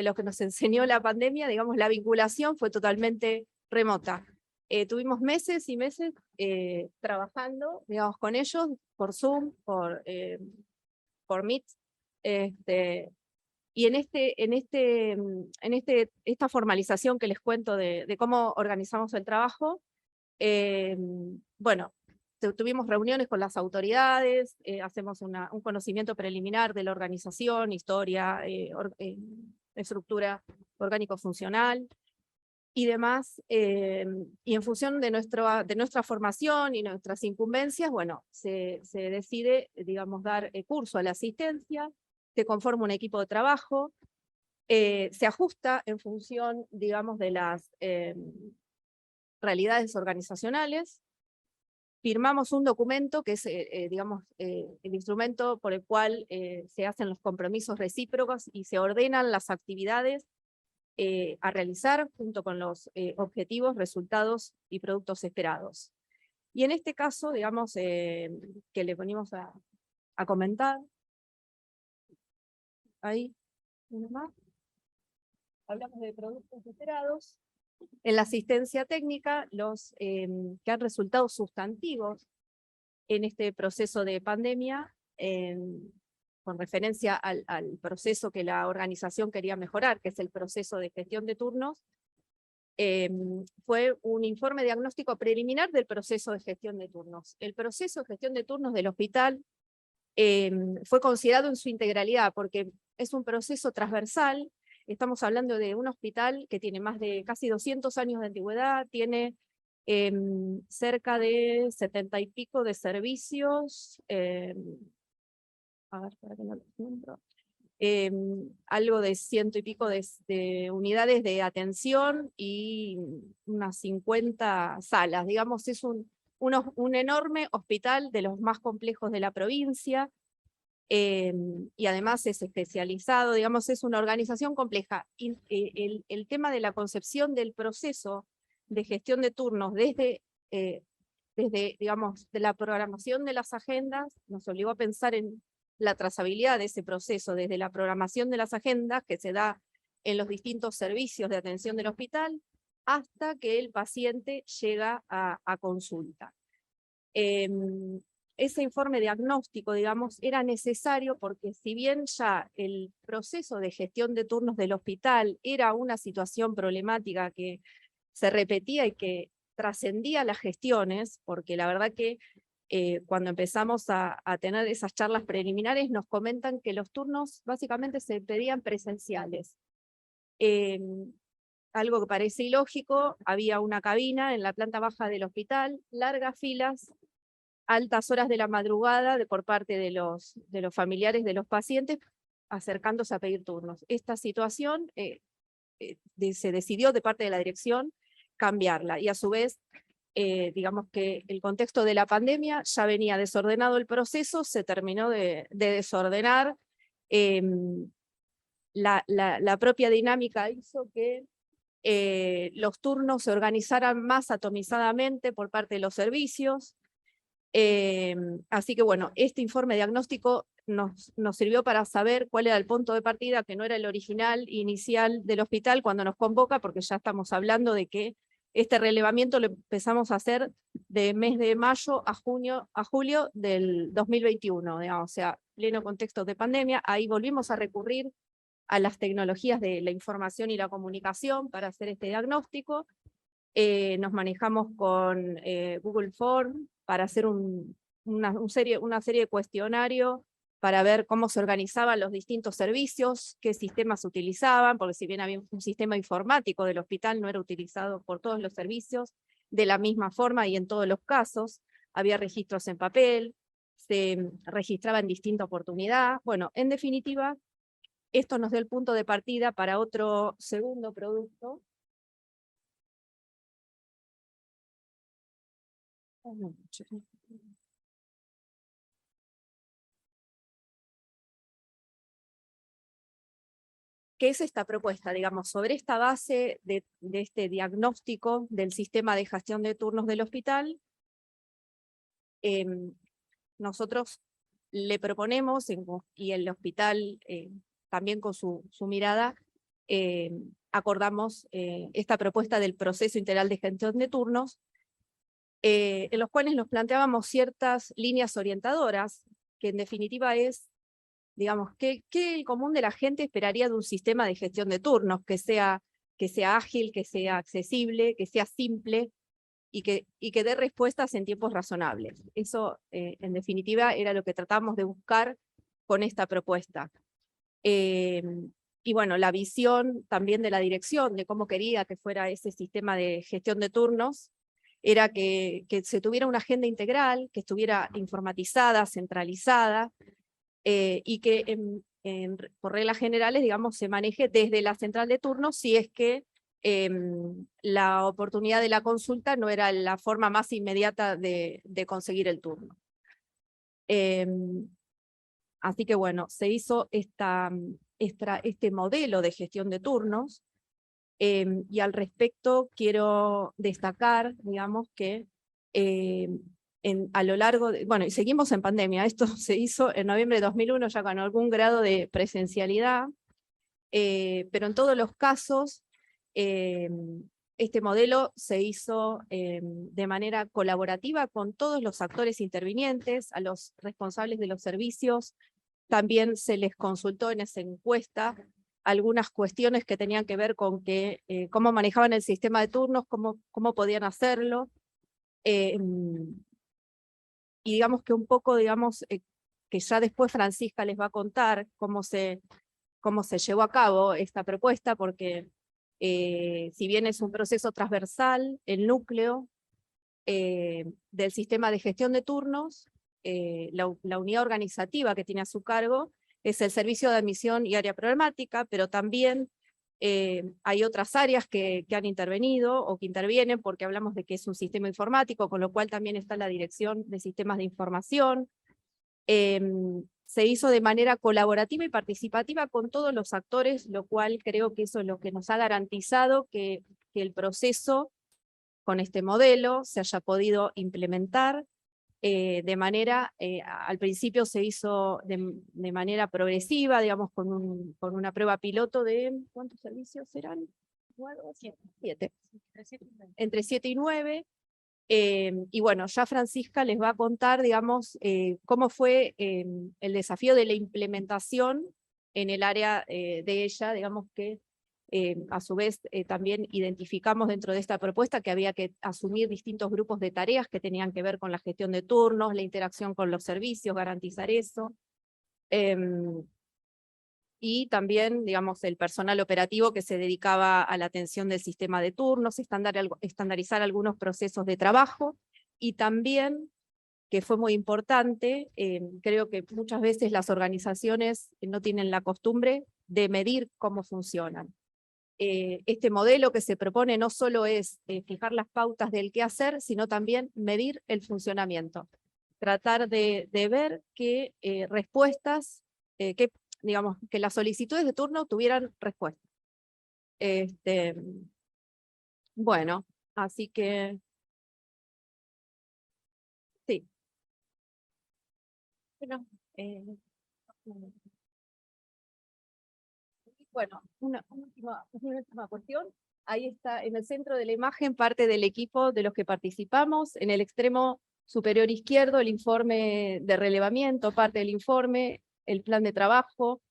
lo que nos enseñó la pandemia, digamos, la vinculación fue totalmente remota. Tuvimos meses y meses trabajando, digamos, con ellos por Zoom, por Meet, y esta formalización que les cuento de cómo organizamos el trabajo, bueno, tuvimos reuniones con las autoridades, hacemos un conocimiento preliminar de la organización, historia, estructura orgánico-funcional y demás, y en función de nuestra formación y nuestras incumbencias, bueno, se decide, digamos, dar curso a la asistencia, se conforma un equipo de trabajo, se ajusta en función, digamos, de las realidades organizacionales. Firmamos un documento que es, digamos, el instrumento por el cual se hacen los compromisos recíprocos y se ordenan las actividades a realizar junto con los objetivos, resultados y productos esperados. Y en este caso, digamos, que le ponemos a comentar, ahí, uno más, hablamos de productos esperados. En la asistencia técnica, los que han resultado sustantivos en este proceso de pandemia, con referencia al proceso que la organización quería mejorar, que es el proceso de gestión de turnos, fue un informe diagnóstico preliminar del proceso de gestión de turnos. El proceso de gestión de turnos del hospital fue considerado en su integralidad, porque es un proceso transversal. Estamos hablando de un hospital que tiene más de casi 200 años de antigüedad, tiene cerca de 70 y pico de servicios, a ver, para que no lo encuentro, algo de 100 y pico de unidades de atención y unas 50 salas. Digamos, es un enorme hospital de los más complejos de la provincia, y además es especializado, digamos, es una organización compleja. Y, el tema de la concepción del proceso de gestión de turnos desde, digamos, de la programación de las agendas, nos obligó a pensar en la trazabilidad de ese proceso, desde la programación de las agendas que se da en los distintos servicios de atención del hospital, hasta que el paciente llega a consulta. Ese informe diagnóstico, digamos, era necesario porque si bien ya el proceso de gestión de turnos del hospital era una situación problemática que se repetía y que trascendía las gestiones, porque la verdad que cuando empezamos a tener esas charlas preliminares, nos comentan que los turnos básicamente se pedían presenciales. Algo que parece ilógico, había una cabina en la planta baja del hospital, largas filas, altas horas de la madrugada por parte de los familiares de los pacientes acercándose a pedir turnos. Esta situación se decidió de parte de la dirección cambiarla, y a su vez, digamos que el contexto de la pandemia ya venía desordenado el proceso, se terminó de desordenar, la propia dinámica hizo que los turnos se organizaran más atomizadamente por parte de los servicios. Así que bueno, este informe diagnóstico nos sirvió para saber cuál era el punto de partida, que no era el original inicial del hospital cuando nos convoca, porque ya estamos hablando de que este relevamiento lo empezamos a hacer de mes de mayo a julio del 2021, digamos, o sea, pleno contexto de pandemia. Ahí volvimos a recurrir a las tecnologías de la información y la comunicación para hacer este diagnóstico. Nos manejamos con Google Form para hacer una serie de cuestionarios para ver cómo se organizaban los distintos servicios, qué sistemas se utilizaban, porque si bien había un sistema informático del hospital, no era utilizado por todos los servicios de la misma forma y en todos los casos. Había registros en papel, se registraba en distinta oportunidad. Bueno, en definitiva, esto nos dio el punto de partida para otro segundo producto. ¿Qué es esta propuesta? Digamos, sobre esta base de este diagnóstico del sistema de gestión de turnos del hospital, nosotros le proponemos, y el hospital también con su mirada, acordamos esta propuesta del proceso integral de gestión de turnos, en los cuales nos planteábamos ciertas líneas orientadoras, que en definitiva es, digamos, ¿qué el común de la gente esperaría de un sistema de gestión de turnos? Que sea ágil, que sea accesible, que sea simple, y que dé respuestas en tiempos razonables. Eso, en definitiva, era lo que tratamos de buscar con esta propuesta. Y bueno, la visión también de la dirección, de cómo quería que fuera ese sistema de gestión de turnos, era que se tuviera una agenda integral, que estuviera informatizada, centralizada, y que por reglas generales, digamos, se maneje desde la central de turnos, si es que la oportunidad de la consulta no era la forma más inmediata de conseguir el turno. Así que bueno, se hizo este modelo de gestión de turnos, y al respecto quiero destacar, digamos, que a lo largo bueno, y seguimos en pandemia, esto se hizo en noviembre de 2001 ya con algún grado de presencialidad, pero en todos los casos este modelo se hizo de manera colaborativa con todos los actores intervinientes, a los responsables de los servicios también se les consultó en esa encuesta algunas cuestiones que tenían que ver con cómo manejaban el sistema de turnos, cómo podían hacerlo, y digamos que un poco, digamos, que ya después Francisca les va a contar cómo se llevó a cabo esta propuesta, porque si bien es un proceso transversal, el núcleo del sistema de gestión de turnos, la unidad organizativa que tiene a su cargo es el servicio de admisión y área problemática, pero también hay otras áreas que han intervenido o que intervienen, porque hablamos de que es un sistema informático, con lo cual también está la dirección de sistemas de información. Se hizo de manera colaborativa y participativa con todos los actores, lo cual creo que eso es lo que nos ha garantizado que el proceso con este modelo se haya podido implementar de manera, al principio se hizo de manera progresiva, digamos, con una prueba piloto de, ¿cuántos servicios eran? 7. Entre 7 y 9. Y bueno, ya Francisca les va a contar, digamos, cómo fue el desafío de la implementación en el área de ella, digamos que A su vez, también identificamos dentro de esta propuesta que había que asumir distintos grupos de tareas que tenían que ver con la gestión de turnos, la interacción con los servicios, garantizar eso. Y también, digamos, el personal operativo que se dedicaba a la atención del sistema de turnos, estandarizar algunos procesos de trabajo, y también, que fue muy importante, creo que muchas veces las organizaciones no tienen la costumbre de medir cómo funcionan. Este modelo que se propone no solo es fijar las pautas del qué hacer, sino también medir el funcionamiento. Tratar de ver qué respuestas, digamos, que las solicitudes de turno tuvieran respuesta. Bueno, así que sí. Bueno, una última cuestión. Ahí está, en el centro de la imagen, parte del equipo de los que participamos. En el extremo superior izquierdo, el informe de relevamiento, parte del informe, el plan de trabajo,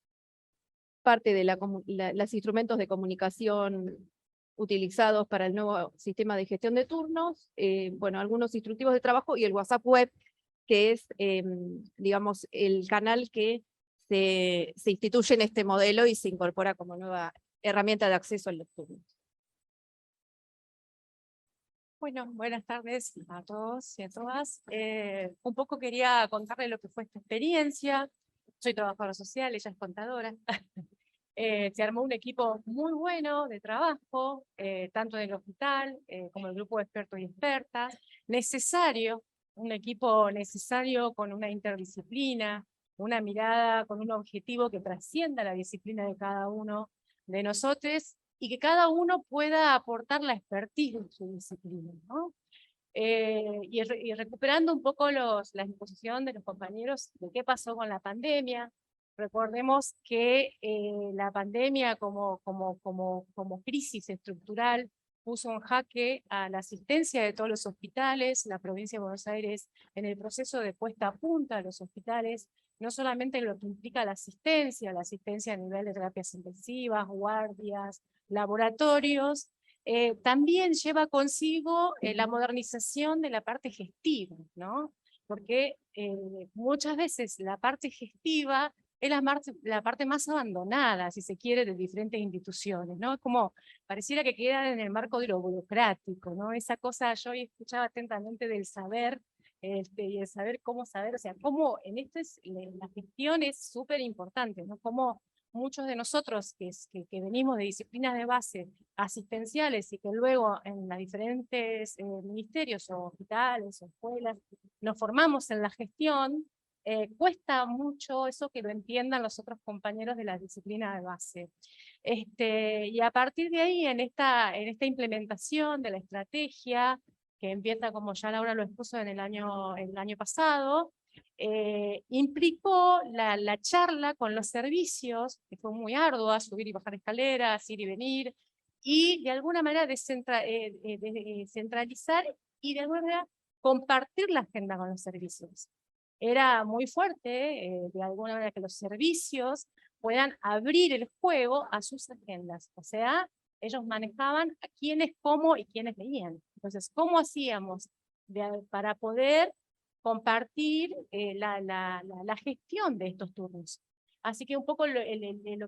parte de los instrumentos de comunicación utilizados para el nuevo sistema de gestión de turnos, bueno, algunos instructivos de trabajo y el WhatsApp web, que es, digamos, el canal que se instituye en este modelo y se incorpora como nueva herramienta de acceso a los turnos. Bueno, buenas tardes a todos y a todas. Un poco quería contarles lo que fue esta experiencia. Soy trabajadora social, ella es contadora. Se armó un equipo muy bueno de trabajo, tanto en el hospital como el grupo de expertos y expertas. Necesario, un equipo necesario con una interdisciplina, una mirada con un objetivo que trascienda la disciplina de cada uno de nosotros y que cada uno pueda aportar la expertise de su disciplina, ¿no? Y recuperando un poco la exposición de los compañeros de qué pasó con la pandemia. Recordemos que la pandemia como crisis estructural puso en jaque a la asistencia de todos los hospitales, la provincia de Buenos Aires en el proceso de puesta a punta de los hospitales, no solamente lo que implica la asistencia a nivel de terapias intensivas, guardias, laboratorios, también lleva consigo la modernización de la parte gestiva, ¿no? Porque muchas veces la parte gestiva es la parte más abandonada, si se quiere, de diferentes instituciones, ¿no? Como pareciera que queda en el marco de lo burocrático, ¿no? Esa cosa, yo escuchaba atentamente del saber, y el saber cómo saber, o sea, cómo en esto la gestión es súper importante, ¿no? Cómo muchos de nosotros que venimos de disciplinas de base asistenciales y que luego en los diferentes ministerios o hospitales o escuelas nos formamos en la gestión, cuesta mucho eso que lo entiendan los otros compañeros de la disciplina de base. Y a partir de ahí, en esta implementación de la estrategia, que empieza, como ya Laura lo expuso en el año pasado, implicó la charla con los servicios, que fue muy ardua, subir y bajar escaleras, ir y venir, y de alguna manera centralizar y de alguna manera compartir la agenda con los servicios. Era muy fuerte, de alguna manera, que los servicios puedan abrir el juego a sus agendas. O sea, ellos manejaban a quiénes, cómo y quiénes veían. Entonces, ¿cómo hacíamos para poder compartir la gestión de estos turnos? Así que un poco lo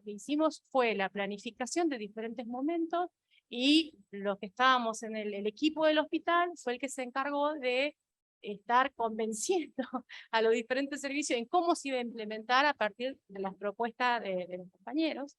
que hicimos fue la planificación de diferentes momentos y los que estábamos en el equipo del hospital fue el que se encargó de estar convenciendo a los diferentes servicios en cómo se iba a implementar a partir de las propuestas de los compañeros.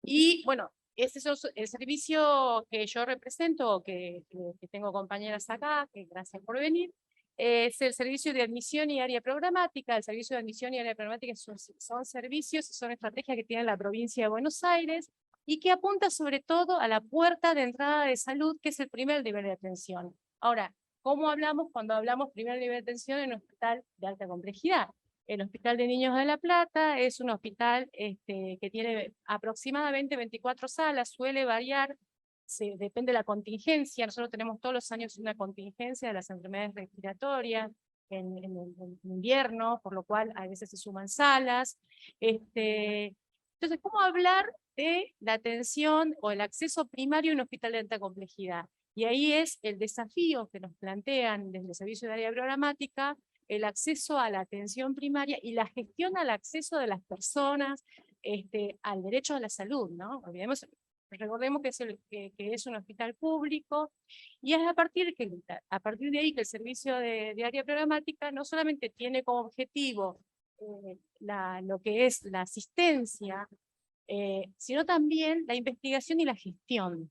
Y bueno, ese es el servicio que yo represento, que tengo compañeras acá, que gracias por venir, es el servicio de admisión y área programática. El servicio de admisión y área programática son servicios y son estrategias que tiene la provincia de Buenos Aires y que apunta sobre todo a la puerta de entrada de salud, que es el primer nivel de atención. Ahora, ¿cómo hablamos cuando hablamos primer nivel de atención en un hospital de alta complejidad? El Hospital de Niños de La Plata es un hospital que tiene aproximadamente 24 salas, suele variar, depende de la contingencia. Nosotros tenemos todos los años una contingencia de las enfermedades respiratorias en invierno, por lo cual a veces se suman salas. Entonces, ¿cómo hablar de la atención o el acceso primario en un hospital de alta complejidad. Y ahí es el desafío que nos plantean desde el servicio de área programática, el acceso a la atención primaria y la gestión al acceso de las personas al derecho a la salud, ¿no? Recordemos que es un hospital público, y es a partir de ahí que el servicio de área programática no solamente tiene como objetivo lo que es la asistencia, sino también la investigación y la gestión.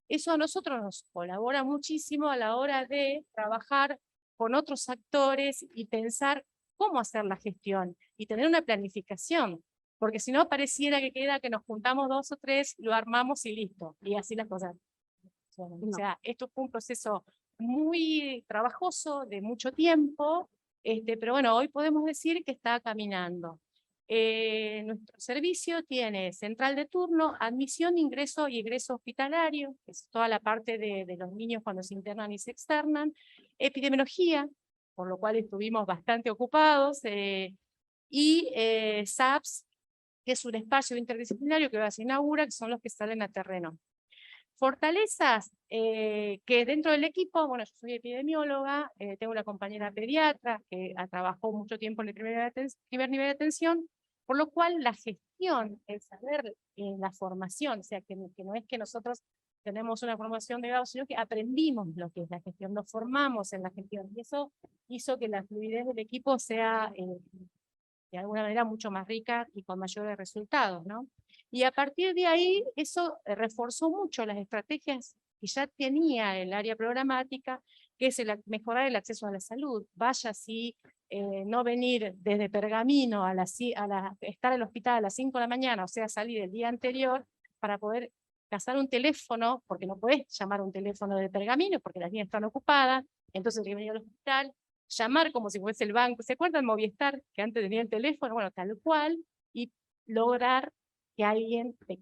Eso a nosotros nos colabora muchísimo a la hora de trabajar con otros actores y pensar cómo hacer la gestión y tener una planificación, porque si no pareciera que queda que nos juntamos 2 o 3, lo armamos y listo, y así las cosas. O sea, esto fue un proceso muy trabajoso, de mucho tiempo, pero bueno, hoy podemos decir que está caminando. Nuestro servicio tiene central de turno, admisión, ingreso y egreso hospitalario, que es toda la parte de los niños cuando se internan y se externan, epidemiología, por lo cual estuvimos bastante ocupados, y SAPS, que es un espacio interdisciplinario que ahora se inaugura, que son los que salen a terreno. Fortalezas que dentro del equipo, bueno, yo soy epidemióloga, tengo una compañera pediatra que trabajó mucho tiempo en el primer nivel de atención, por lo cual la gestión, el saber, la formación, o sea, que no es que nosotros tenemos una formación de grado, sino que aprendimos lo que es la gestión, nos formamos en la gestión, y eso hizo que la fluidez del equipo sea de alguna manera mucho más rica y con mayores resultados, ¿no? Y a partir de ahí, eso reforzó mucho las estrategias que ya tenía el área programática, que es mejorar el acceso a la salud. Vaya si no venir desde Pergamino estar en el hospital a las 5 de la mañana, o sea, salir el día anterior, para poder cazar un teléfono, porque no podés llamar un teléfono de Pergamino, porque las líneas están ocupadas, entonces hay que venir al hospital, llamar como si fuese el banco. ¿Se acuerdan Movistar, que antes tenía el teléfono? Bueno, tal cual, y lograr que alguien te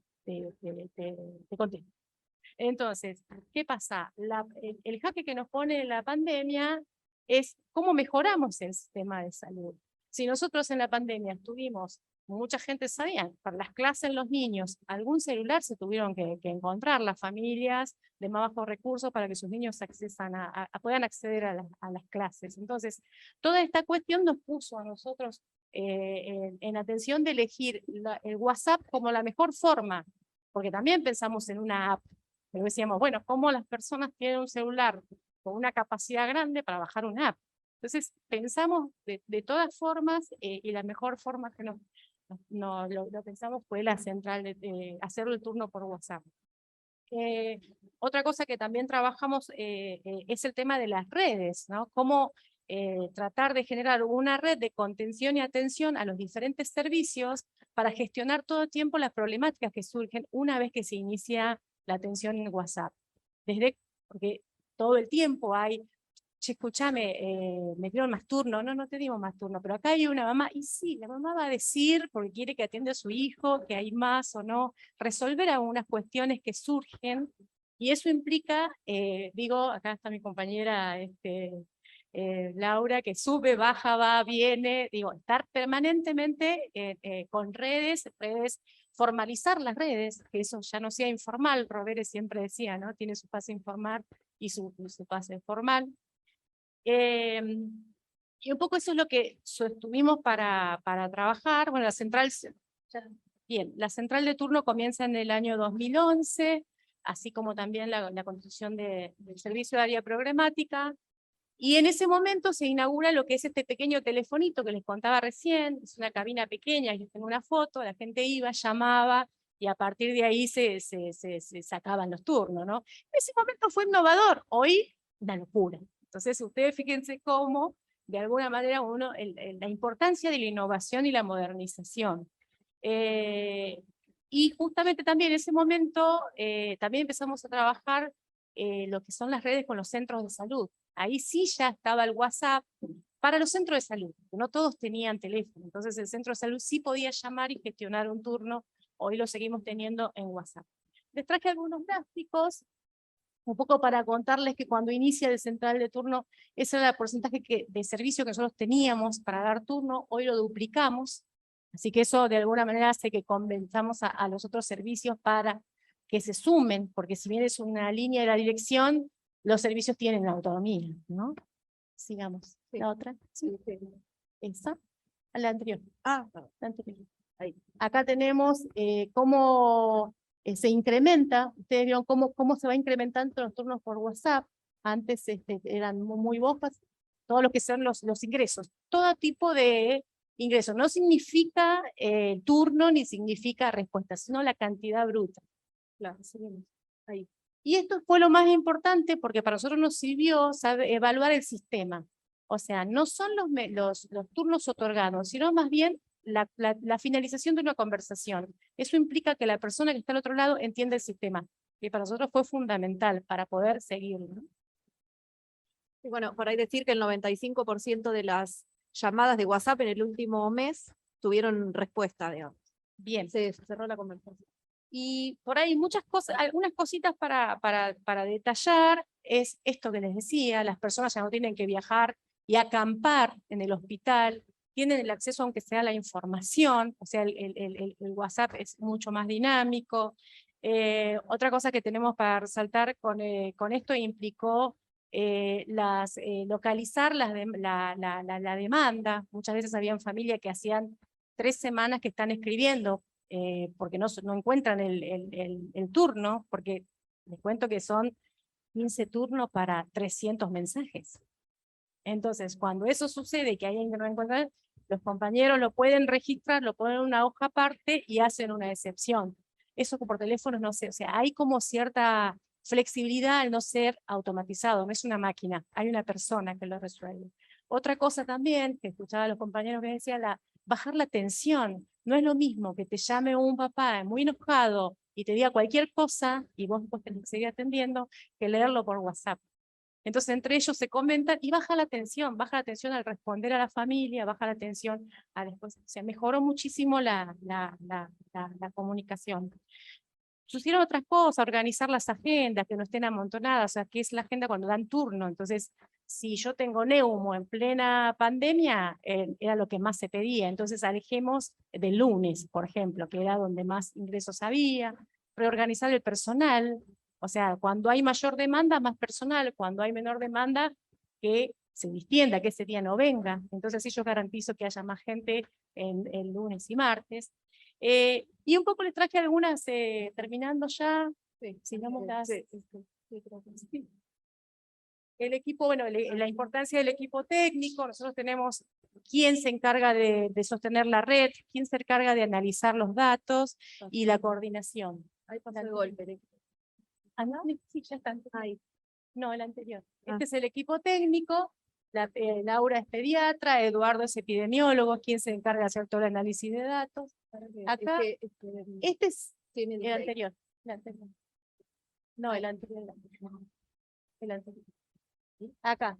conteste. Entonces, ¿qué pasa? El jaque que nos pone la pandemia es cómo mejoramos el sistema de salud. Si nosotros en la pandemia estuvimos, mucha gente sabía, para las clases los niños, algún celular se tuvieron que encontrar las familias de más bajos recursos para que sus niños puedan acceder a las clases. Entonces, toda esta cuestión nos puso a nosotros en atención de elegir el WhatsApp como la mejor forma, porque también pensamos en una app, pero decíamos, bueno, ¿cómo las personas tienen un celular con una capacidad grande para bajar una app? Entonces pensamos de todas formas, y la mejor forma que lo pensamos fue la central de hacerlo el turno por WhatsApp. Otra cosa que también trabajamos es el tema de las redes, ¿no? Cómo tratar de generar una red de contención y atención a los diferentes servicios para gestionar todo el tiempo las problemáticas que surgen una vez que se inicia la atención en WhatsApp. Porque todo el tiempo hay, che, escúchame, me dieron más turno. No te digo más turno, pero acá hay una mamá, y sí, la mamá va a decir, porque quiere que atienda a su hijo, que hay más o no, resolver algunas cuestiones que surgen, y eso implica, acá está mi compañera Laura, que sube, baja, va, viene, estar permanentemente con redes, formalizar las redes, que eso ya no sea informal. Rovere siempre decía, ¿no? Tiene su fase informal y su fase formal. Y un poco eso es lo que estuvimos para trabajar. Bueno, la central de turno comienza en el año 2011, así como también la construcción del servicio de área programática. Y en ese momento se inaugura lo que es este pequeño telefonito que les contaba recién. Es una cabina pequeña, yo tengo una foto, la gente iba, llamaba, y a partir de ahí se sacaban los turnos, ¿no? En ese momento fue innovador, hoy una locura. Entonces ustedes fíjense cómo, de alguna manera, la importancia de la innovación y la modernización. Y justamente también en ese momento también empezamos a trabajar lo que son las redes con los centros de salud. Ahí sí ya estaba el WhatsApp para los centros de salud, que no todos tenían teléfono, entonces el centro de salud sí podía llamar y gestionar un turno. Hoy lo seguimos teniendo en WhatsApp. Les traje algunos gráficos, un poco para contarles que cuando inicia el central de turno, ese era el porcentaje de servicio que nosotros teníamos para dar turno, hoy lo duplicamos, Así que eso de alguna manera hace que convenzamos a los otros servicios para que se sumen, porque si bien es una línea de la dirección, los servicios tienen autonomía, ¿no? Sigamos. Sí. La otra. Sí. Esa. La anterior. Ah, La anterior. ahí. Acá tenemos cómo se incrementa, ustedes vieron cómo se va incrementando los turnos por WhatsApp. Antes eran muy bajos, todo lo que son los ingresos. Todo tipo de ingresos. No significa turno ni significa respuesta, sino la cantidad bruta. Claro, seguimos. Ahí. Y esto fue lo más importante porque para nosotros nos sirvió evaluar el sistema. O sea, no son los turnos otorgados, sino más bien la finalización de una conversación. Eso implica que la persona que está al otro lado entiende el sistema, que para nosotros fue fundamental para poder seguir, ¿no? Y bueno, por ahí decir que el 95% de las llamadas de WhatsApp en el último mes tuvieron respuesta, digamos. Bien. Se cerró la conversación. Y por ahí muchas cosas, algunas cositas para detallar, es esto que les decía, las personas ya no tienen que viajar y acampar en el hospital, tienen el acceso aunque sea a la información, o sea, el WhatsApp es mucho más dinámico. Otra cosa que tenemos para resaltar con esto implicó localizar la demanda. Muchas veces habían familias que hacían 3 semanas que están escribiendo, porque no encuentran el turno, porque les cuento que son 15 turnos para 300 mensajes. Entonces, cuando eso sucede, que alguien que no encuentra, los compañeros lo pueden registrar, lo ponen en una hoja aparte y hacen una excepción. Eso por teléfono no sé, o sea, hay como cierta flexibilidad al no ser automatizado, no es una máquina, hay una persona que lo resuelve. Otra cosa también, que escuchaba a los compañeros que decían, bajar la tensión. No es lo mismo que te llame un papá muy enojado y te diga cualquier cosa y vos tenés que seguir atendiendo, que leerlo por WhatsApp. Entonces entre ellos se comentan y baja la tensión al responder a la familia, baja la tensión después. O sea, mejoró muchísimo la comunicación. Sucedieron otras cosas, organizar las agendas, que no estén amontonadas, o sea, ¿qué es la agenda cuando dan turno? Entonces, si yo tengo neumo en plena pandemia, era lo que más se pedía. Entonces, alejemos del lunes, por ejemplo, que era donde más ingresos había, reorganizar el personal, o sea, cuando hay mayor demanda, más personal, cuando hay menor demanda, que se distienda, que ese día no venga. Entonces, sí, yo garantizo que haya más gente en lunes y martes. Y un poco les traje algunas, terminando ya, sigamos las... creo que sí. El equipo, bueno, la importancia del equipo técnico, nosotros tenemos quién se encarga de sostener la red, quién se encarga de analizar los datos y la coordinación. Ahí pasó el golpe. Ah, no, sí, ya está. Ahí. No, el anterior. Ah. Este es el equipo técnico, Laura es pediatra, Eduardo es epidemiólogo, quien se encarga de hacer todo el análisis de datos. Acá, este es el anterior. El anterior. No, el anterior. El anterior. Acá.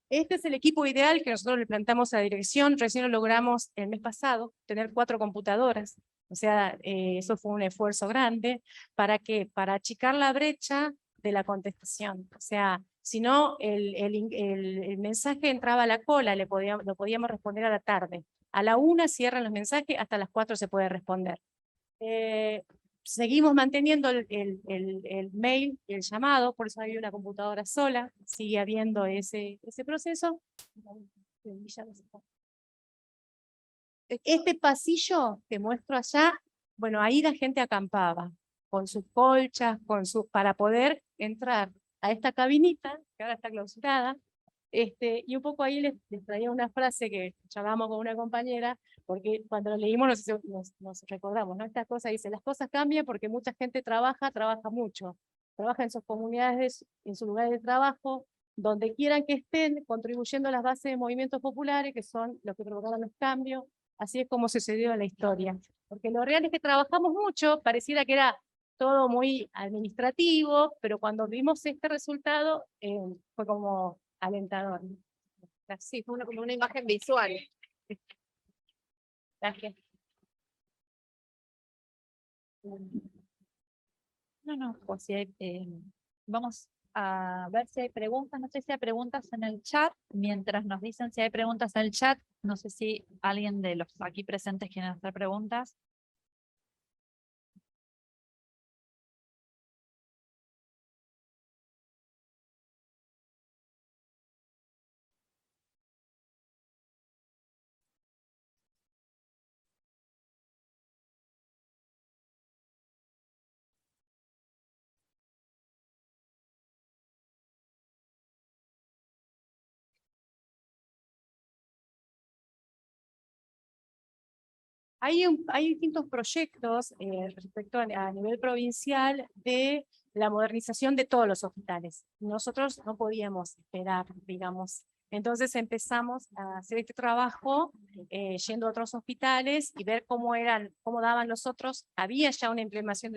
Este es el equipo ideal que nosotros le plantamos a la dirección. Recién lo logramos el mes pasado, tener 4 computadoras. O sea, eso fue un esfuerzo grande. ¿Para qué? Para achicar la brecha de la contestación. O sea, si no, el mensaje entraba a la cola, lo podíamos responder a la tarde. A la 1 cierran los mensajes, hasta las 4 se puede responder. Seguimos manteniendo el mail y el llamado, por eso hay una computadora sola, sigue habiendo ese proceso. Este pasillo que muestro allá, bueno, ahí la gente acampaba, con sus colchas, para poder entrar a esta cabinita, que ahora está clausurada, y un poco ahí les traía una frase que charlamos con una compañera, porque cuando lo leímos nos recordamos, ¿no? Esta cosa dice, las cosas cambian porque mucha gente trabaja mucho, trabaja en sus comunidades, en sus lugares de trabajo, donde quieran que estén, contribuyendo a las bases de movimientos populares, que son los que provocaron los cambios. Así es como sucedió en la historia. Porque lo real es que trabajamos mucho, pareciera que era todo muy administrativo, pero cuando vimos este resultado, fue como alentador. Sí, fue como una imagen visual. Gracias. No, pues sí, vamos a ver si hay preguntas. No sé si hay preguntas en el chat. Mientras nos dicen si hay preguntas en el chat, no sé si alguien de los aquí presentes quiere hacer preguntas. Hay distintos proyectos respecto a nivel provincial de la modernización de todos los hospitales. Nosotros no podíamos esperar, digamos. Entonces empezamos a hacer este trabajo yendo a otros hospitales y ver cómo daban los otros. Había ya una implementación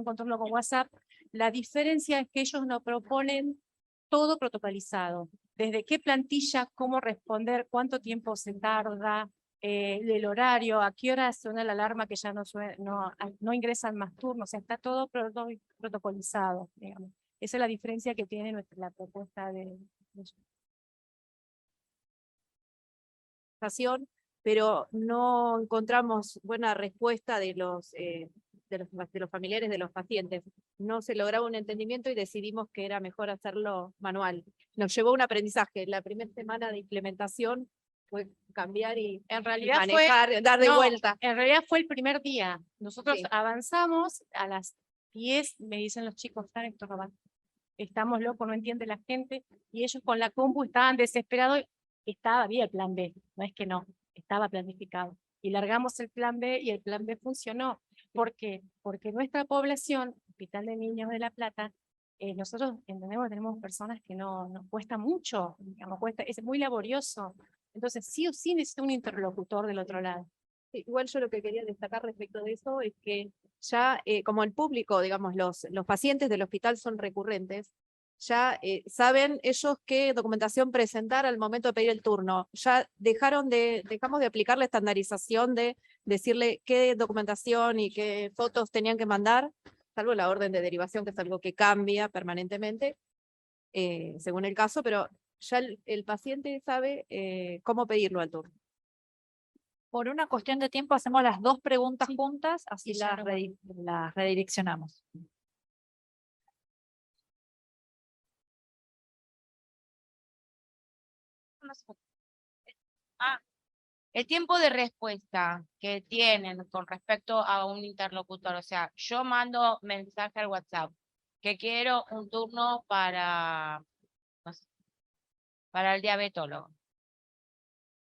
con turno con WhatsApp. La diferencia es que ellos nos proponen todo protocolizado. Desde qué plantilla, cómo responder, cuánto tiempo se tarda, el horario, a qué hora suena la alarma que ya no ingresan más turnos, o sea, está todo protocolizado, digamos. Esa es la diferencia que tiene la propuesta de pero no encontramos buena respuesta de los familiares de los pacientes. No se lograba un entendimiento y decidimos que era mejor hacerlo manual. Nos llevó un aprendizaje. La primera semana de implementación fue cambiar y manejar, dar de vuelta. En realidad fue el primer día. Nosotros Sí. avanzamos a las 10, me dicen los chicos, estamos locos, no entiende la gente, y ellos con la compu estaban desesperados. Había el plan B, no es que no, estaba planificado. Y largamos el plan B y el plan B funcionó. ¿Por qué? Porque nuestra población, Hospital de Niños de La Plata, nosotros entendemos que tenemos personas que nos cuesta mucho, digamos, es muy laborioso. Entonces sí o sí necesita un interlocutor del otro lado. Sí, igual yo lo que quería destacar respecto de eso es que ya como el público, digamos, los pacientes del hospital son recurrentes, ya saben ellos qué documentación presentar al momento de pedir el turno. Ya dejamos de aplicar la estandarización de decirle qué documentación y qué fotos tenían que mandar, salvo la orden de derivación, que es algo que cambia permanentemente, según el caso, pero ya el paciente sabe cómo pedirlo al turno. Por una cuestión de tiempo hacemos las dos preguntas juntas, así Y ya las redireccionamos. El tiempo de respuesta que tienen con respecto a un interlocutor, o sea, yo mando mensaje al WhatsApp que quiero un turno para, no sé, para el diabetólogo.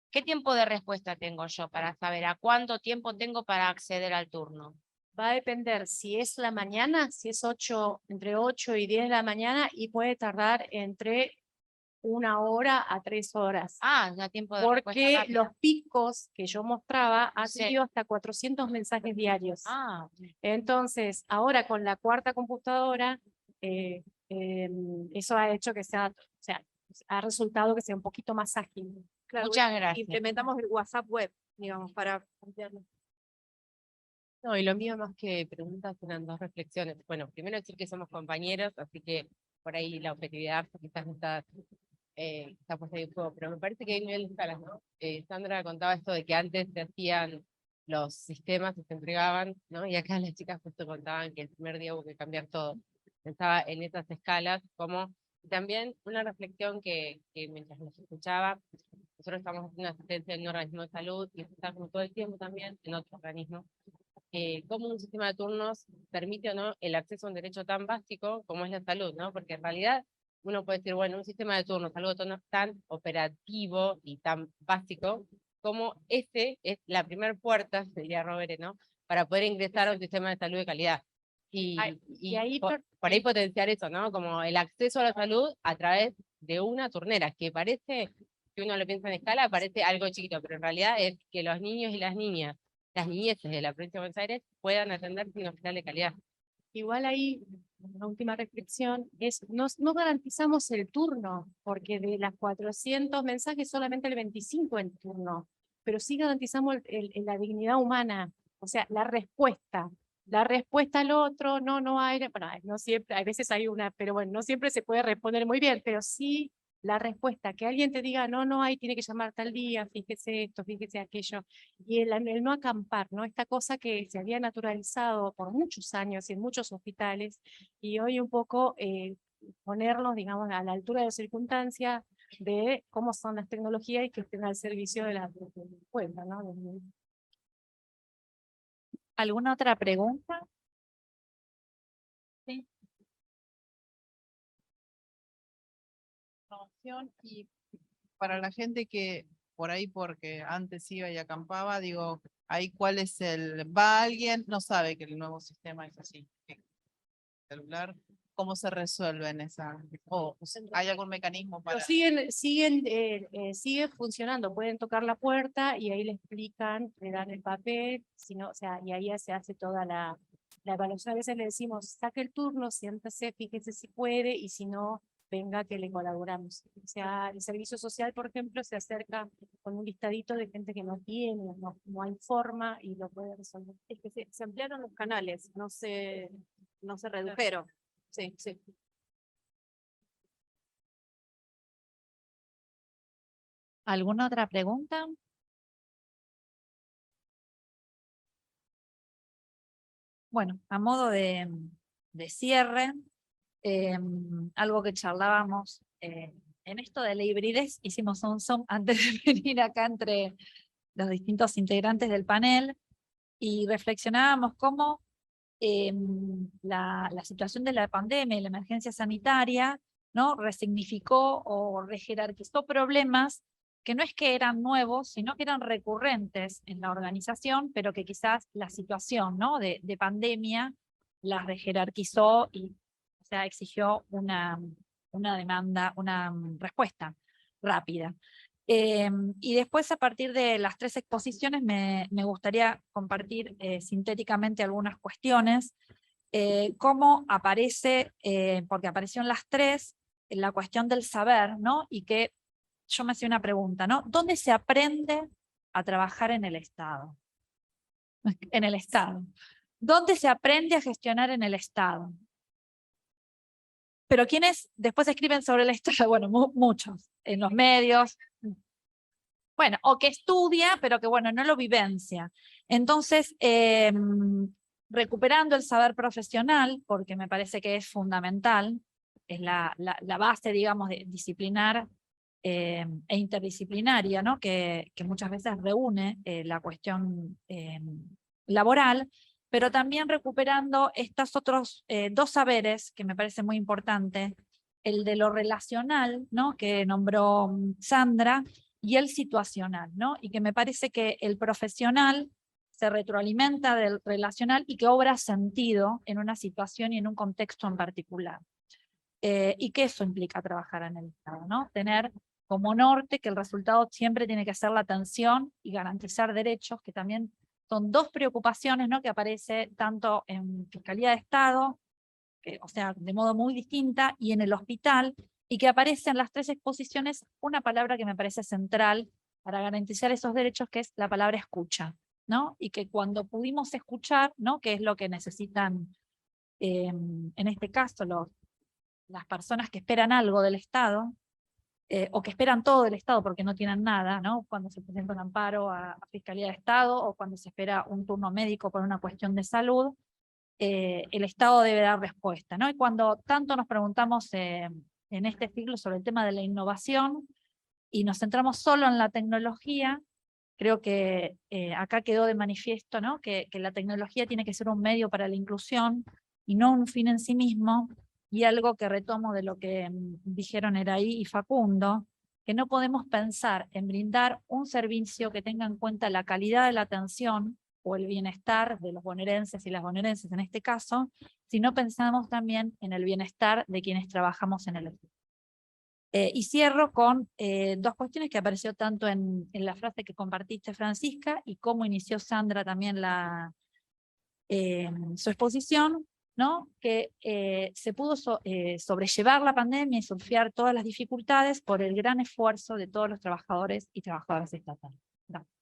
¿Qué tiempo de respuesta tengo yo para saber a cuánto tiempo tengo para acceder al turno? Va a depender si es la mañana, si es entre 8 y 10 de la mañana, y puede tardar entre 1 hora a 3 horas. Ah, ya tiempo de respuesta Porque rápida. los picos que yo mostraba han Sí. sido hasta 400 mensajes diarios. Ah, Entonces, ahora con la cuarta computadora, eso ha hecho que ha resultado que sea un poquito más ágil. Claro, muchas gracias. implementamos el WhatsApp web, digamos, para ampliarlo. No, y lo mío más que preguntas eran dos reflexiones. Bueno, primero decir que somos compañeros, así que por ahí la objetividad quizás no está puesta ahí en juego, pero me parece que hay nivel de escalas, ¿no? Sandra contaba esto de que antes se hacían los sistemas y se entregaban, ¿no? Y acá las chicas justo contaban que el primer día hubo que cambiar todo. Pensaba en esas escalas, como también una reflexión que mientras nos escuchaba, nosotros estamos haciendo una asistencia en un organismo de salud y estamos todo el tiempo también en otro organismo. Cómo un sistema de turnos permite o no el acceso a un derecho tan básico como es la salud, ¿no? Porque en realidad uno puede decir, bueno, un sistema de turnos, algo tan operativo y tan básico como este es la primera puerta, diría Robert, ¿no? Para poder ingresar a un sistema de salud de calidad. Y ahí por ahí potenciar eso, ¿no? Como el acceso a la salud a través de una turnera, que parece, si uno lo piensa en escala, parece algo chiquito, pero en realidad es que los niños y las niñas, las niñeces de la provincia de Buenos Aires puedan atenderse en un hospital de calidad. Igual ahí, una última reflexión, es no garantizamos el turno, porque de las 400 mensajes solamente el 25 en turno, pero sí garantizamos la dignidad humana, o sea, la respuesta. La respuesta al otro, no hay, bueno, no siempre, a veces hay una, pero bueno, no siempre se puede responder muy bien, pero sí la respuesta, que alguien te diga, no hay, tiene que llamar tal día, fíjese esto, fíjese aquello, y el no acampar, ¿no? Esta cosa que se había naturalizado por muchos años en muchos hospitales, y hoy un poco ponernos, digamos, a la altura de la circunstancia de cómo son las tecnologías y que estén al servicio de la cuenta, ¿no? ¿Alguna otra pregunta? Sí. Información. Y para la gente que por ahí, porque antes iba y acampaba, digo, ahí cuál es va alguien, no sabe que el nuevo sistema es así, celular, ¿cómo se resuelve en o hay algún mecanismo Pero para? sigue funcionando, pueden tocar la puerta y ahí le explican, le dan el papel, o sea, y ahí ya se hace toda la evaluación. A veces le decimos, saque el turno, siéntese, fíjese si puede, y si no, venga que le colaboramos. O sea, el servicio social, por ejemplo, se acerca con un listadito de gente que no tiene, no hay forma y lo puede resolver. Es que se ampliaron los canales, no se redujeron. Sí, sí. ¿Alguna otra pregunta? Bueno, a modo de cierre, algo que charlábamos, en esto de la hibridez, hicimos un Zoom antes de venir acá entre los distintos integrantes del panel, y reflexionábamos cómo la situación de la pandemia y la emergencia sanitaria, ¿no?, resignificó o rejerarquizó problemas que no es que eran nuevos, sino que eran recurrentes en la organización, pero que quizás la situación, ¿no?, de pandemia las rejerarquizó y, o sea, exigió una demanda, una respuesta rápida. Y después, a partir de las 3 exposiciones, me gustaría compartir sintéticamente algunas cuestiones. Cómo aparece, porque apareció en las 3, la cuestión del saber, ¿no? Y que yo me hacía una pregunta, ¿no? ¿Dónde se aprende a trabajar en el Estado? En el Estado. ¿Dónde se aprende a gestionar en el Estado? Pero ¿quiénes después escriben sobre el Estado? Bueno, muchos, en los medios. Bueno, o que estudia, pero que bueno, no lo vivencia. Entonces, recuperando el saber profesional, porque me parece que es fundamental, es la base, digamos, disciplinar e interdisciplinaria, ¿no?, que muchas veces reúne la cuestión laboral, pero también recuperando estos otros 2 saberes que me parece muy importante, el de lo relacional, ¿no?, que nombró Sandra, y el situacional, ¿no? Y que me parece que el profesional se retroalimenta del relacional y que obra sentido en una situación y en un contexto en particular. Y que eso implica trabajar en el Estado, ¿no? Tener como norte que el resultado siempre tiene que ser la atención y garantizar derechos, que también son 2 preocupaciones, ¿no?, que aparece tanto en Fiscalía de Estado, o sea, de modo muy distinta, y en el hospital, y que aparece en las 3 exposiciones una palabra que me parece central para garantizar esos derechos, que es la palabra escucha, ¿no? Y que cuando pudimos escuchar, ¿no?, que es lo que necesitan, en este caso, las personas que esperan algo del Estado, o que esperan todo del Estado porque no tienen nada, ¿no?, cuando se presenta un amparo a Fiscalía de Estado, o cuando se espera un turno médico por una cuestión de salud, el Estado debe dar respuesta, ¿no? Y cuando tanto nos preguntamos en este siglo sobre el tema de la innovación y nos centramos solo en la tecnología, creo que acá quedó de manifiesto, ¿no?, que la tecnología tiene que ser un medio para la inclusión y no un fin en sí mismo, y algo que retomo de lo que dijeron Eraí y Facundo, que no podemos pensar en brindar un servicio que tenga en cuenta la calidad de la atención o el bienestar de los bonaerenses y las bonaerenses en este caso, si no pensamos también en el bienestar de quienes trabajamos en el Estado. Y cierro con 2 cuestiones que apareció tanto en la frase que compartiste, Francisca, y cómo inició Sandra también su exposición, ¿no?, que se pudo sobrellevar la pandemia y surfear todas las dificultades por el gran esfuerzo de todos los trabajadores y trabajadoras estatales. Gracias.